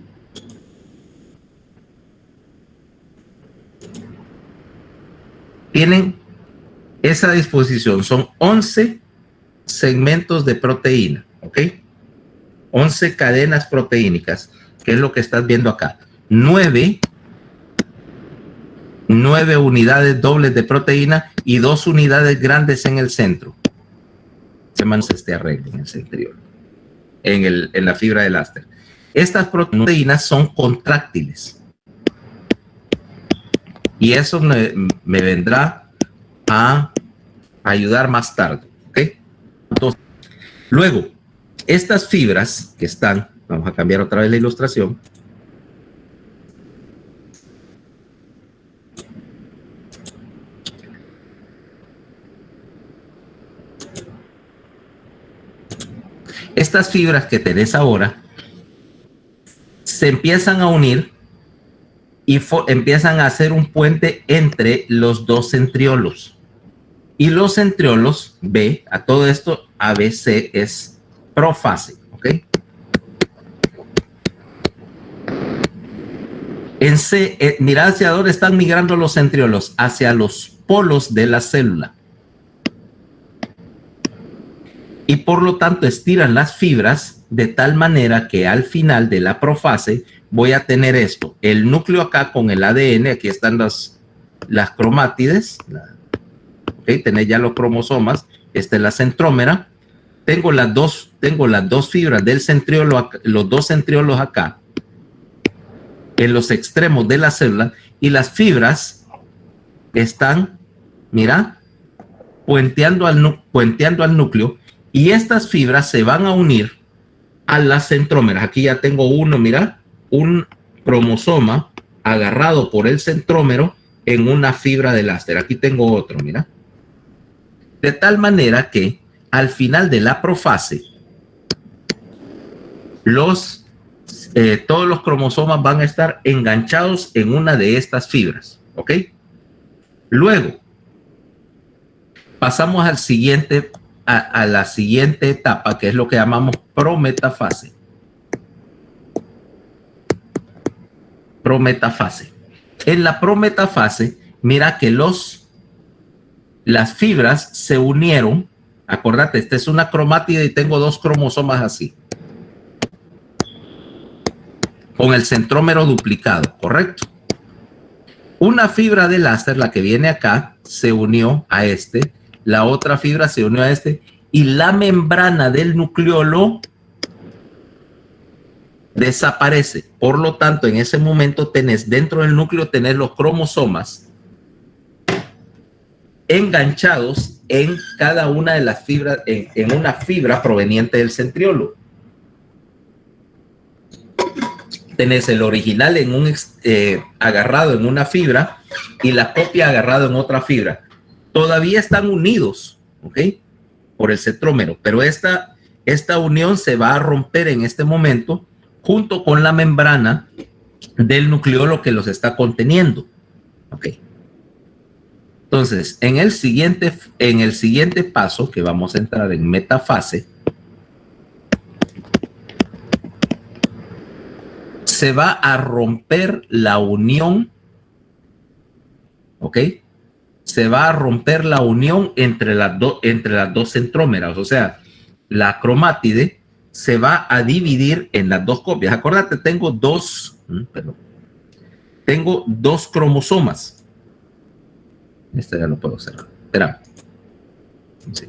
tienen esa disposición, son 11 segmentos de proteína, ¿ok? 11 cadenas proteínicas, que es lo que estás viendo acá. 9 unidades dobles de proteína y 2 unidades grandes en el centro. Se llama este arreglo en el centriolo, en la fibra del aster. Estas proteínas son contráctiles. Y eso me vendrá a ayudar más tarde, ¿ok? Entonces, luego, estas fibras que están, vamos a cambiar otra vez la ilustración. Estas fibras que tenés ahora se empiezan a unir y empiezan a hacer un puente entre los dos centriolos. Y los centriolos, B, a todo esto, ABC es profase, ¿ok? En C, mira hacia dónde están migrando los centriolos, hacia los polos de la célula. Y por lo tanto estiran las fibras de tal manera que al final de la profase voy a tener esto, el núcleo acá con el ADN, aquí están las cromátides, ¿okay? Tenés ya los cromosomas, esta es la centrómera, tengo las dos fibras del centriolo, los dos centriolos acá, en los extremos de la célula, y las fibras están, mira, puenteando al núcleo, y estas fibras se van a unir a las centrómeras. Aquí ya tengo uno, mira, un cromosoma agarrado por el centrómero en una fibra del aster. Aquí tengo otro, mira. De tal manera que al final de la profase, todos los cromosomas van a estar enganchados en una de estas fibras, ¿ok? Luego, pasamos al siguiente, a la siguiente etapa, que es lo que llamamos prometafase. Prometafase. En la prometafase, mira que las fibras se unieron. Acordate, esta es una cromátide y tengo dos cromosomas así, con el centrómero duplicado, ¿correcto? Una fibra del aster, la que viene acá, se unió a este, la otra fibra se unió a este, y la membrana del nucleolo desaparece. Por lo tanto, en ese momento tenés dentro del núcleo, tenés los cromosomas enganchados en cada una de las fibras, en una fibra proveniente del centriolo. tenés el original agarrado en una fibra y la copia agarrado en otra fibra. Todavía están unidos, ¿ok? Por el centrómero, pero esta unión se va a romper en este momento junto con la membrana del nucleolo que los está conteniendo, ¿ok? Entonces, en el siguiente paso, que vamos a entrar en metafase, se va a romper la unión, ¿ok? Se va a romper la unión entre las dos centrómeras, o sea, la cromátide se va a dividir en las dos copias. Acuérdate, tengo dos cromosomas. Este ya lo puedo hacer. Espera. Sí.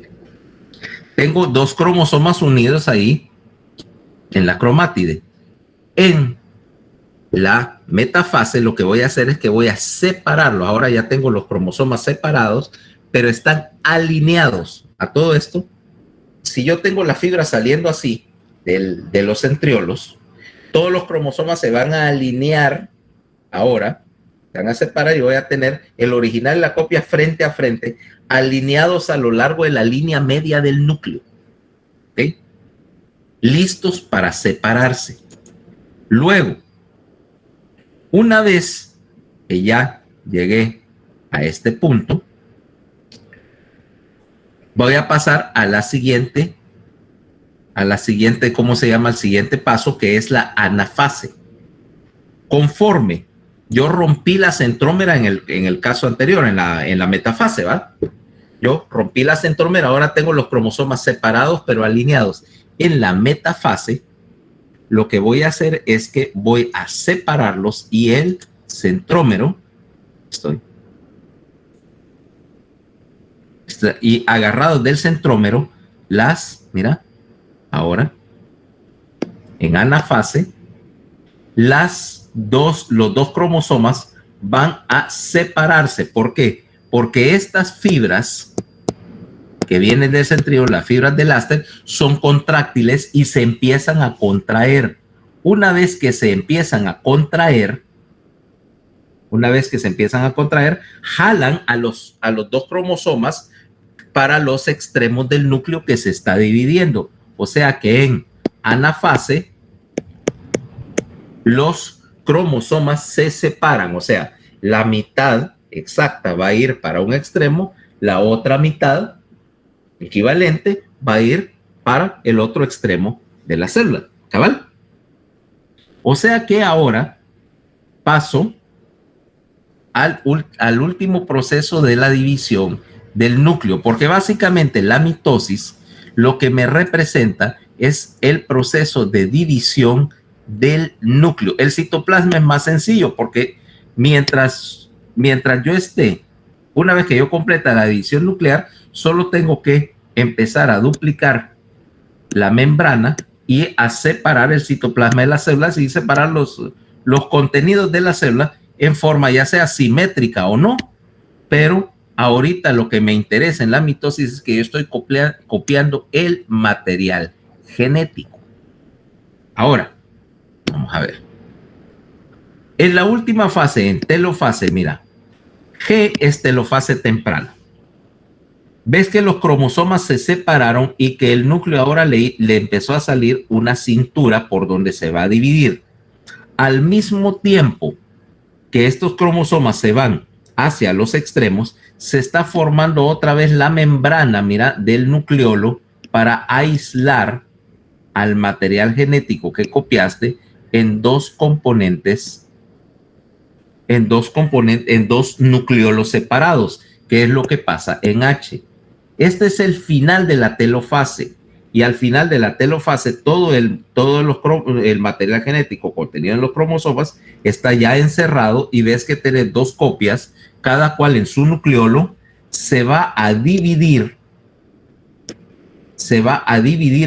Tengo dos cromosomas unidos ahí en la cromátide. En la metafase lo que voy a hacer es que voy a separarlo. Ahora ya tengo los cromosomas separados, pero están alineados a todo esto. Si yo tengo la fibra saliendo así de los centriolos, todos los cromosomas se van a alinear ahora, se van a separar y voy a tener el original y la copia frente a frente, alineados a lo largo de la línea media del núcleo. ¿Okay? Listos para separarse. Luego, una vez que ya llegué a este punto, voy a pasar a la siguiente, ¿cómo se llama? El siguiente paso, que es la anafase. Conforme yo rompí la centrómera en el caso anterior, en la metafase, ¿va? Yo rompí la centrómera, ahora tengo los cromosomas separados pero alineados. En la metafase, lo que voy a hacer es que voy a separarlos y el centrómero, y agarrado del centrómero, mira, ahora, en anafase, los dos cromosomas van a separarse. ¿Por qué? Porque estas fibras que vienen del centríolo, las fibras del áster, son contráctiles y se empiezan a contraer. Una vez que se empiezan a contraer, jalan a los dos cromosomas para los extremos del núcleo que se está dividiendo. O sea que en anafase los cromosomas se separan. O sea, la mitad exacta va a ir para un extremo, la otra mitad equivalente va a ir para el otro extremo de la célula. ¿Cabal? O sea que ahora paso al último proceso de la división del núcleo, porque básicamente la mitosis lo que me representa es el proceso de división del núcleo. El citoplasma es más sencillo porque mientras yo esté, una vez que yo completa la división nuclear, solo tengo que empezar a duplicar la membrana y a separar el citoplasma de las células y separar los contenidos de la célula en forma ya sea simétrica o no. Pero ahorita lo que me interesa en la mitosis es que yo estoy copiando el material genético. Ahora, vamos a ver. En la última fase, en telofase, mira, G es telofase temprana. Ves que los cromosomas se separaron y que el núcleo ahora le empezó a salir una cintura por donde se va a dividir. Al mismo tiempo que estos cromosomas se van hacia los extremos, se está formando otra vez la membrana, mira, del nucleolo para aislar al material genético que copiaste en dos componentes, en dos nucleolos separados, que es lo que pasa en H. Este es el final de la telofase, y al final de la telofase todo el material genético contenido en los cromosomas está ya encerrado y ves que tiene dos copias, cada cual en su nucleolo. Se va a dividir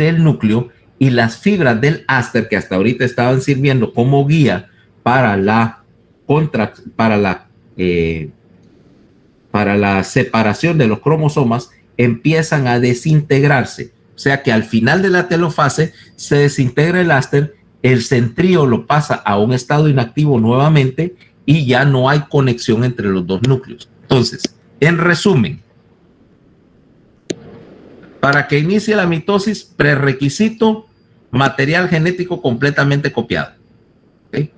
el núcleo y las fibras del áster que hasta ahorita estaban sirviendo como guía para la separación de los cromosomas empiezan a desintegrarse. O sea que al final de la telofase se desintegra el áster, el centríolo pasa a un estado inactivo nuevamente y ya no hay conexión entre los dos núcleos. Entonces, en resumen, para que inicie la mitosis, prerequisito, material genético completamente copiado. ¿Okay?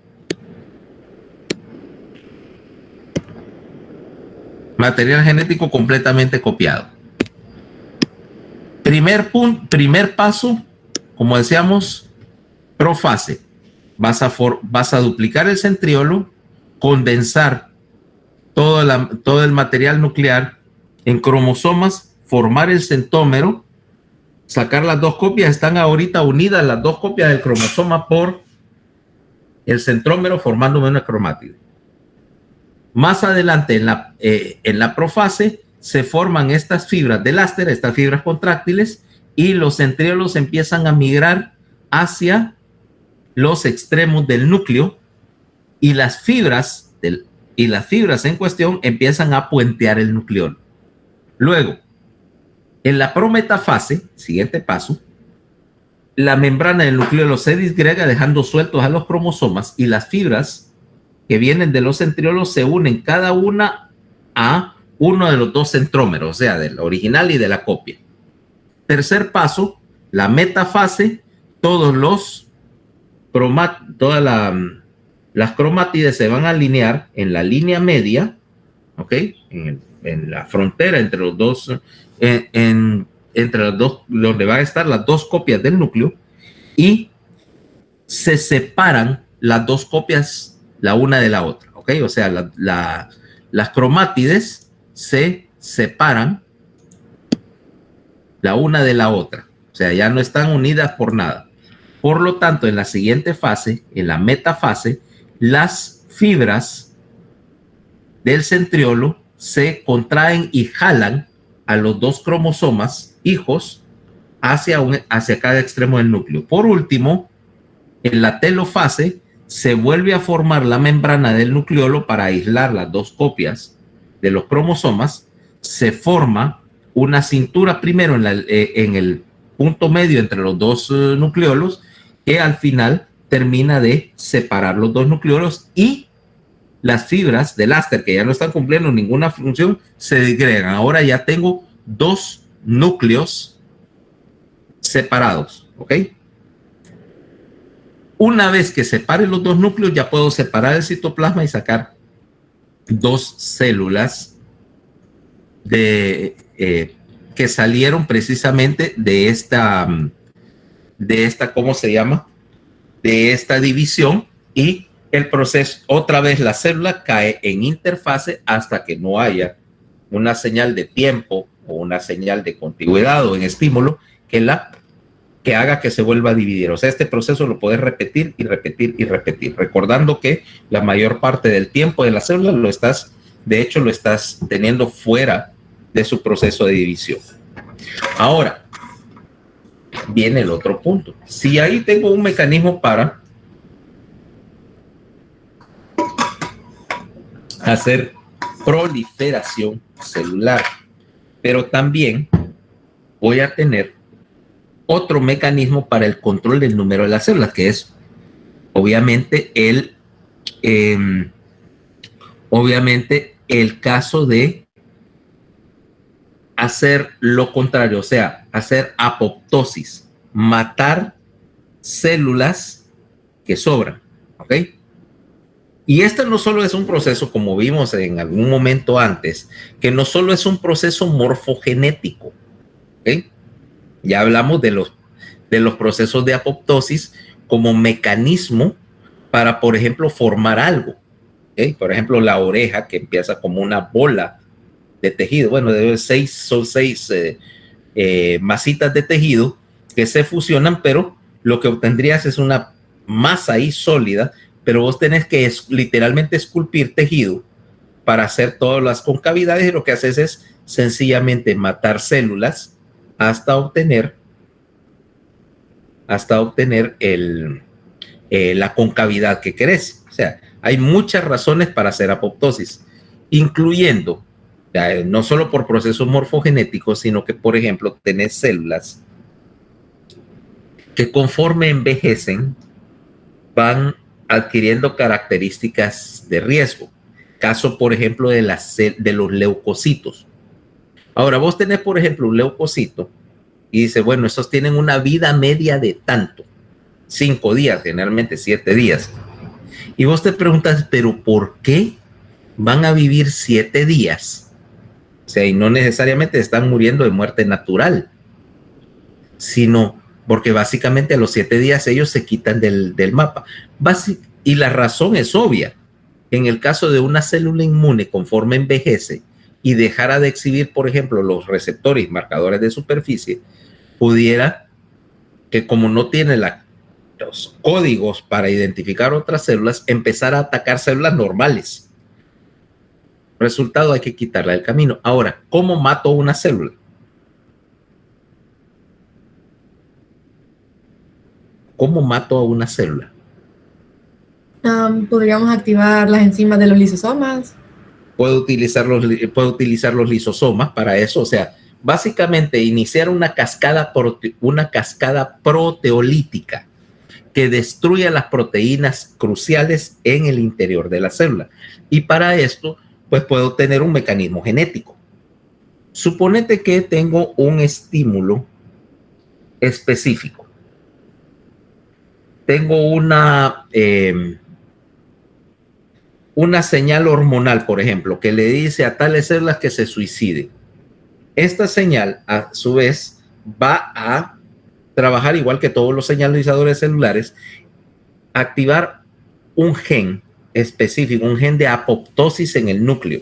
Material genético completamente copiado. Primer paso, como decíamos, profase. Vas a duplicar el centriolo, condensar todo el material nuclear en cromosomas, formar el centómero, sacar las dos copias. Están ahorita unidas las dos copias del cromosoma por el centrómero, formando una cromátide. Más adelante, en la profase, se forman estas fibras de Laster, estas fibras contráctiles, y los centriolos empiezan a migrar hacia los extremos del núcleo, y las fibras en cuestión empiezan a puentear el nucleolo. Luego, en la prometafase, siguiente paso, la membrana del nucleolo se disgrega dejando sueltos a los cromosomas, y las fibras que vienen de los centriolos se unen cada una a uno de los dos centrómeros, o sea, del original y de la copia. Tercer paso, la metafase, todas las cromátides se van a alinear en la línea media, ¿ok? En la frontera entre los dos, entre los dos, donde van a estar las dos copias del núcleo, y se separan las dos copias la una de la otra, ¿ok? O sea, las cromátides se separan la una de la otra, o sea, ya no están unidas por nada. Por lo tanto, en la siguiente fase, en la metafase, las fibras del centriolo se contraen y jalan a los dos cromosomas hijos hacia cada extremo del núcleo. Por último, en la telofase se vuelve a formar la membrana del nucleolo para aislar las dos copias de los cromosomas. Se forma una cintura primero en el punto medio entre los dos nucleolos, que al final termina de separar los dos nucleolos, y las fibras de Laster, que ya no están cumpliendo ninguna función, se disgregan. Ahora ya tengo dos núcleos separados, ¿ok? Una vez que separe los dos núcleos, ya puedo separar el citoplasma y sacar dos células que salieron precisamente de esta, ¿cómo se llama? De esta división, y el proceso, otra vez la célula cae en interfase hasta que no haya una señal de tiempo o una señal de contigüidad o en estímulo que haga que se vuelva a dividir. O sea, este proceso lo puedes repetir y repetir y repetir, recordando que la mayor parte del tiempo de la célula lo estás teniendo fuera de su proceso de división. Ahora, viene el otro punto. Si ahí tengo un mecanismo para hacer proliferación celular, pero también voy a tener otro mecanismo para el control del número de las células, que es obviamente el caso de hacer lo contrario, o sea, hacer apoptosis, matar células que sobran, ¿ok? Y este no solo es un proceso, como vimos en algún momento antes, que no solo es un proceso morfogenético, ¿ok? Ya hablamos de los procesos de apoptosis como mecanismo para, por ejemplo, formar algo, ¿ok? Por ejemplo, la oreja, que empieza como una bola de tejido. Bueno, son seis masitas de tejido que se fusionan, pero lo que obtendrías es una masa ahí sólida, pero vos tenés que literalmente esculpir tejido para hacer todas las concavidades, y lo que haces es sencillamente matar células hasta obtener la concavidad que querés. O sea, hay muchas razones para hacer apoptosis, incluyendo no solo por procesos morfogenéticos, sino que, por ejemplo, tenés células que conforme envejecen van adquiriendo características de riesgo. Caso, por ejemplo, de los leucocitos. Ahora, vos tenés, por ejemplo, un leucocito y dice, bueno, estos tienen una vida media de tanto, 5 días, generalmente 7 días. Y vos te preguntas, pero ¿por qué van a vivir 7 días? O sea, y no necesariamente están muriendo de muerte natural, sino porque básicamente a los 7 días ellos se quitan del mapa. Y la razón es obvia. En el caso de una célula inmune, conforme envejece y dejara de exhibir, por ejemplo, los receptores y marcadores de superficie, pudiera que, como no tiene los códigos para identificar otras células, empezar a atacar células normales. Resultado, hay que quitarla del camino. Ahora, ¿cómo mato una célula? ¿Cómo mato a una célula? Podríamos activar las enzimas de los lisosomas. Puedo utilizar los lisosomas para eso. O sea, básicamente iniciar una cascada proteolítica que destruya las proteínas cruciales en el interior de la célula. Y para esto, pues puedo tener un mecanismo genético. Suponete que tengo un estímulo específico. Tengo una señal hormonal, por ejemplo, que le dice a tales células que se suiciden. Esta señal, a su vez, va a trabajar igual que todos los señalizadores celulares, activar un gen específico, un gen de apoptosis en el núcleo.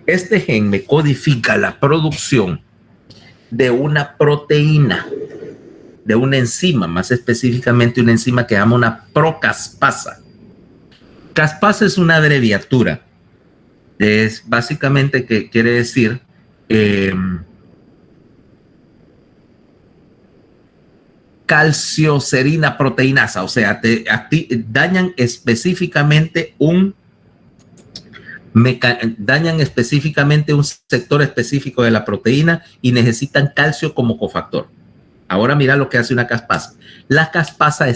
Este gen me codifica la producción de una proteína, de una enzima, más específicamente una enzima que se llama una procaspasa. Caspasa es una abreviatura. Es básicamente que quiere decir calcioserina proteinasa, o sea, dañan específicamente un sector específico de la proteína y necesitan calcio como cofactor. Ahora mira lo que hace una caspasa. La caspasa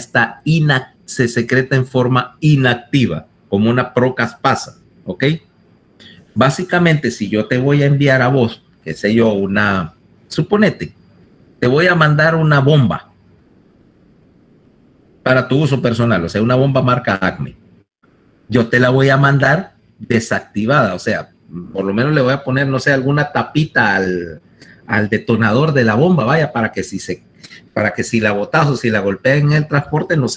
se secreta en forma inactiva, como una procaspasa, ¿ok? Básicamente, si yo te voy a enviar a vos, qué sé yo, suponete, te voy a mandar una bomba para tu uso personal, o sea, una bomba marca Acme. Yo te la voy a mandar desactivada, o sea, por lo menos le voy a poner, no sé, alguna tapita al detonador de la bomba, vaya, para que si la botas o si la golpea en el transporte no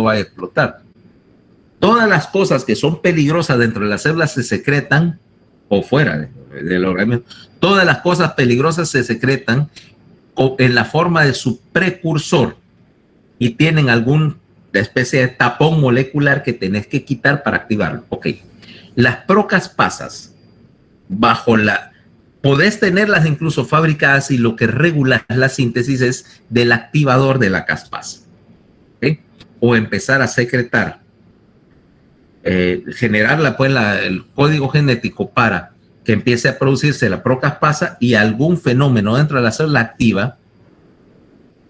va a explotar. Todas las cosas que son peligrosas dentro de las células se secretan, o fuera del organismo, todas las cosas peligrosas se secretan en la forma de su precursor y tienen alguna especie de tapón molecular que tenés que quitar para activarlo. Ok, las procaspasas, podés tenerlas incluso fabricadas y lo que regula la síntesis es del activador de la caspasa. ¿Okay? O empezar a secretar, generarla, pues, el código genético para que empiece a producirse la procaspasa y algún fenómeno dentro de la célula activa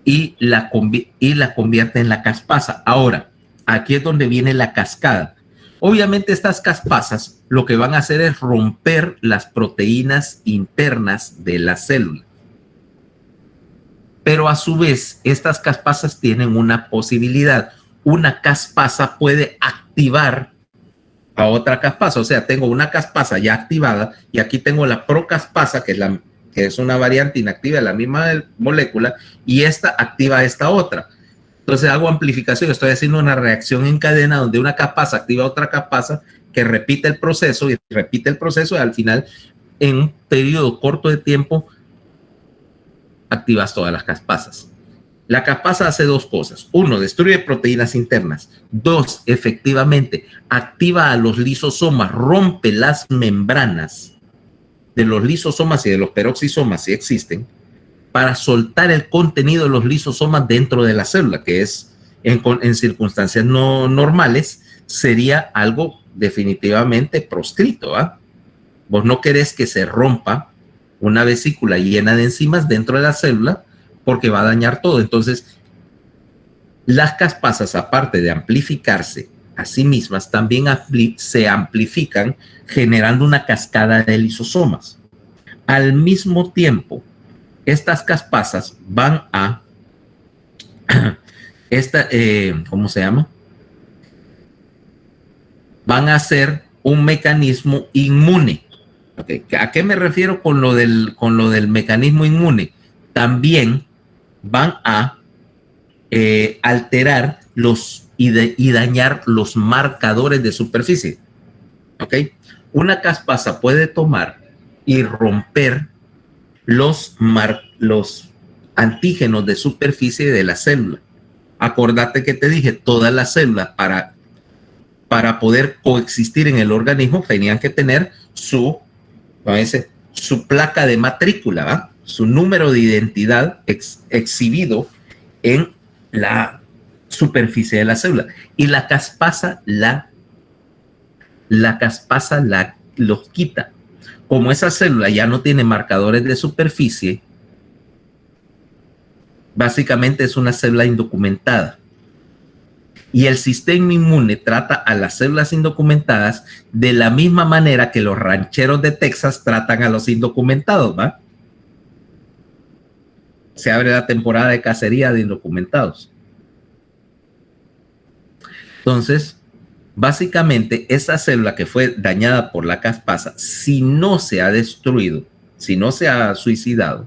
y la convierte en la caspasa. Ahora, aquí es donde viene la cascada. Obviamente estas caspasas lo que van a hacer es romper las proteínas internas de la célula. Pero a su vez, estas caspasas tienen una posibilidad. Una caspasa puede activar a otra caspasa. O sea, tengo una caspasa ya activada y aquí tengo la procaspasa, que es una variante inactiva de la misma molécula, y esta activa a esta otra. Entonces hago amplificación, estoy haciendo una reacción en cadena donde una caspasa activa a otra caspasa que repite el proceso y al final, en un periodo corto de tiempo, activas todas las caspasas. La caspasa hace dos cosas. Uno, destruye proteínas internas. Dos, efectivamente, activa a los lisosomas, rompe las membranas de los lisosomas y de los peroxisomas, si existen, para soltar el contenido de los lisosomas dentro de la célula, que es, en circunstancias no normales, sería algo definitivamente proscrito. Vos no querés que se rompa una vesícula llena de enzimas dentro de la célula porque va a dañar todo. Entonces, Las caspasas, aparte de amplificarse a sí mismas, también se amplifican generando una cascada de lisosomas. Al mismo tiempo, estas caspasas van a ¿cómo se llama? Van a ser un mecanismo inmune. Okay. ¿A qué me refiero con lo del mecanismo inmune? También van a alterar y dañar los marcadores de superficie. ¿Okay? Una caspasa puede tomar y romper los antígenos de superficie de la célula. Acordate que te dije, todas las células para poder coexistir en el organismo tenían que tener su placa de matrícula, ¿va? Su número de identidad exhibido en la superficie de la célula. Y la caspasa los quita. Como esa célula ya no tiene marcadores de superficie, básicamente es una célula indocumentada. Y el sistema inmune trata a las células indocumentadas de la misma manera que los rancheros de Texas tratan a los indocumentados, ¿va? Se abre la temporada de cacería de indocumentados. Entonces, básicamente, esa célula que fue dañada por la caspasa, si no se ha destruido, si no se ha suicidado,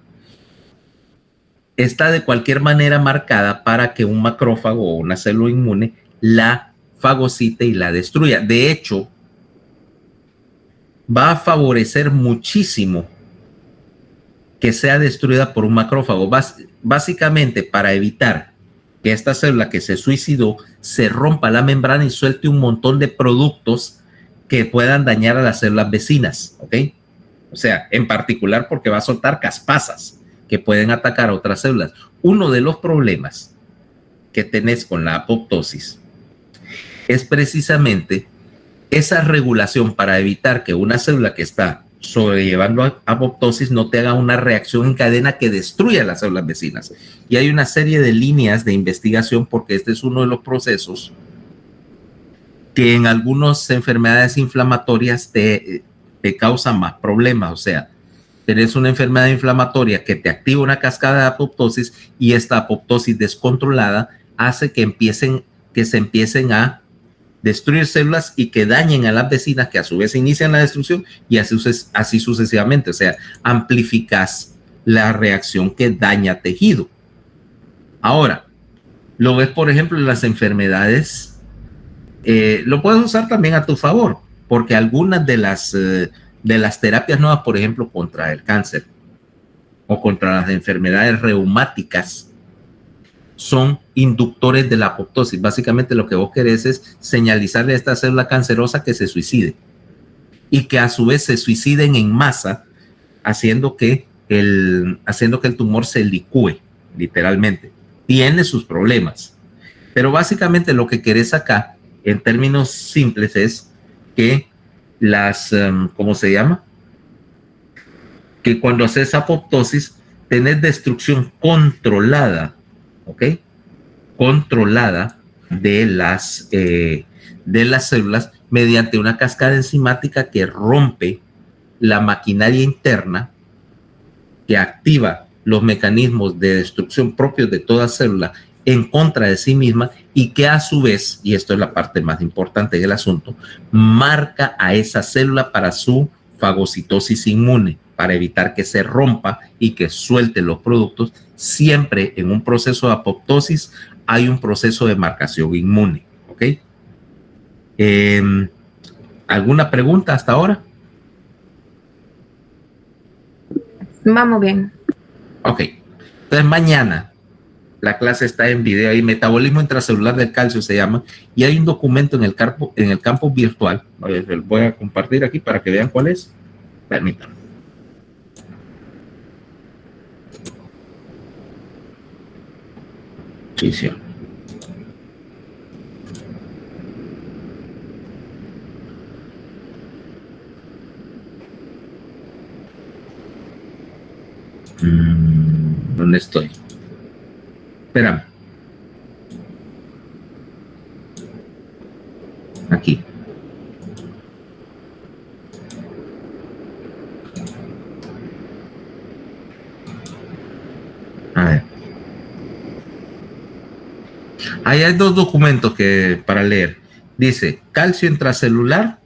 está de cualquier manera marcada para que un macrófago o una célula inmune la fagocite y la destruya. De hecho, va a favorecer muchísimo que sea destruida por un macrófago, básicamente para evitar que esta célula que se suicidó se rompa la membrana y suelte un montón de productos que puedan dañar a las células vecinas, ¿ok? O sea, en particular porque va a soltar caspasas que pueden atacar a otras células. Uno de los problemas que tenés con la apoptosis es precisamente esa regulación para evitar que una célula que está sobrellevando apoptosis no te haga una reacción en cadena que destruya las células vecinas. Y hay una serie de líneas de investigación porque este es uno de los procesos que en algunas enfermedades inflamatorias te causan más problemas. O sea, tenés una enfermedad inflamatoria que te activa una cascada de apoptosis y esta apoptosis descontrolada hace que se empiecen a destruir células y que dañen a las vecinas, que a su vez inician la destrucción y así sucesivamente. O sea, amplificas la reacción que daña tejido. Ahora, lo ves, por ejemplo, en las enfermedades, lo puedes usar también a tu favor, porque algunas de las terapias nuevas, por ejemplo, contra el cáncer o contra las enfermedades reumáticas, son inductores de la apoptosis. Básicamente lo que vos querés es señalizarle a esta célula cancerosa que se suicide y que a su vez se suiciden en masa, haciendo que el tumor se licúe, literalmente. Tiene sus problemas, pero básicamente lo que querés acá, en términos simples, es que ¿cómo se llama? Que cuando haces apoptosis, tenés destrucción controlada, ¿ok? Controlada de las células mediante una cascada enzimática que rompe la maquinaria interna, que activa los mecanismos de destrucción propios de toda célula en contra de sí misma y que a su vez, y esto es la parte más importante del asunto, marca a esa célula para su fagocitosis inmune, para evitar que se rompa y que suelte los productos. Siempre en un proceso de apoptosis hay un proceso de marcación inmune, ¿ok? ¿Alguna pregunta hasta ahora? Vamos bien. Ok. Entonces mañana la clase está en video ahí, metabolismo intracelular del calcio se llama, y hay un documento en el campo virtual. Voy a compartir aquí para que vean cuál es. Permítanme. Sí, sí. ¿Dónde estoy? Espérame. Ahí hay dos documentos que para leer. Dice calcio intracelular,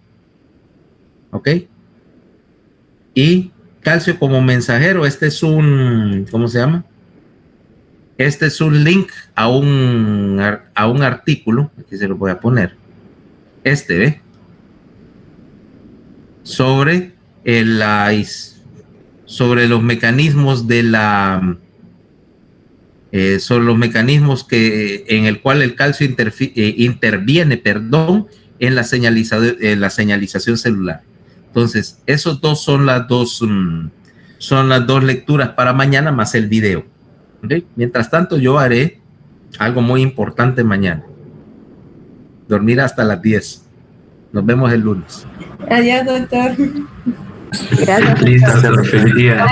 ¿ok? Y calcio como mensajero. Este es un, ¿cómo se llama? Este es un link a un artículo. Aquí se lo voy a poner. ¿Ve? Sobre sobre los mecanismos de sobre los mecanismos en el cual el calcio interviene, perdón, en la señalización celular. Entonces, esos dos son las dos lecturas para mañana más el video. ¿Okay? Mientras tanto, yo haré algo muy importante mañana. Dormir hasta las 10. Nos vemos el lunes. Adiós, doctor. Gracias. Listo, feliz día.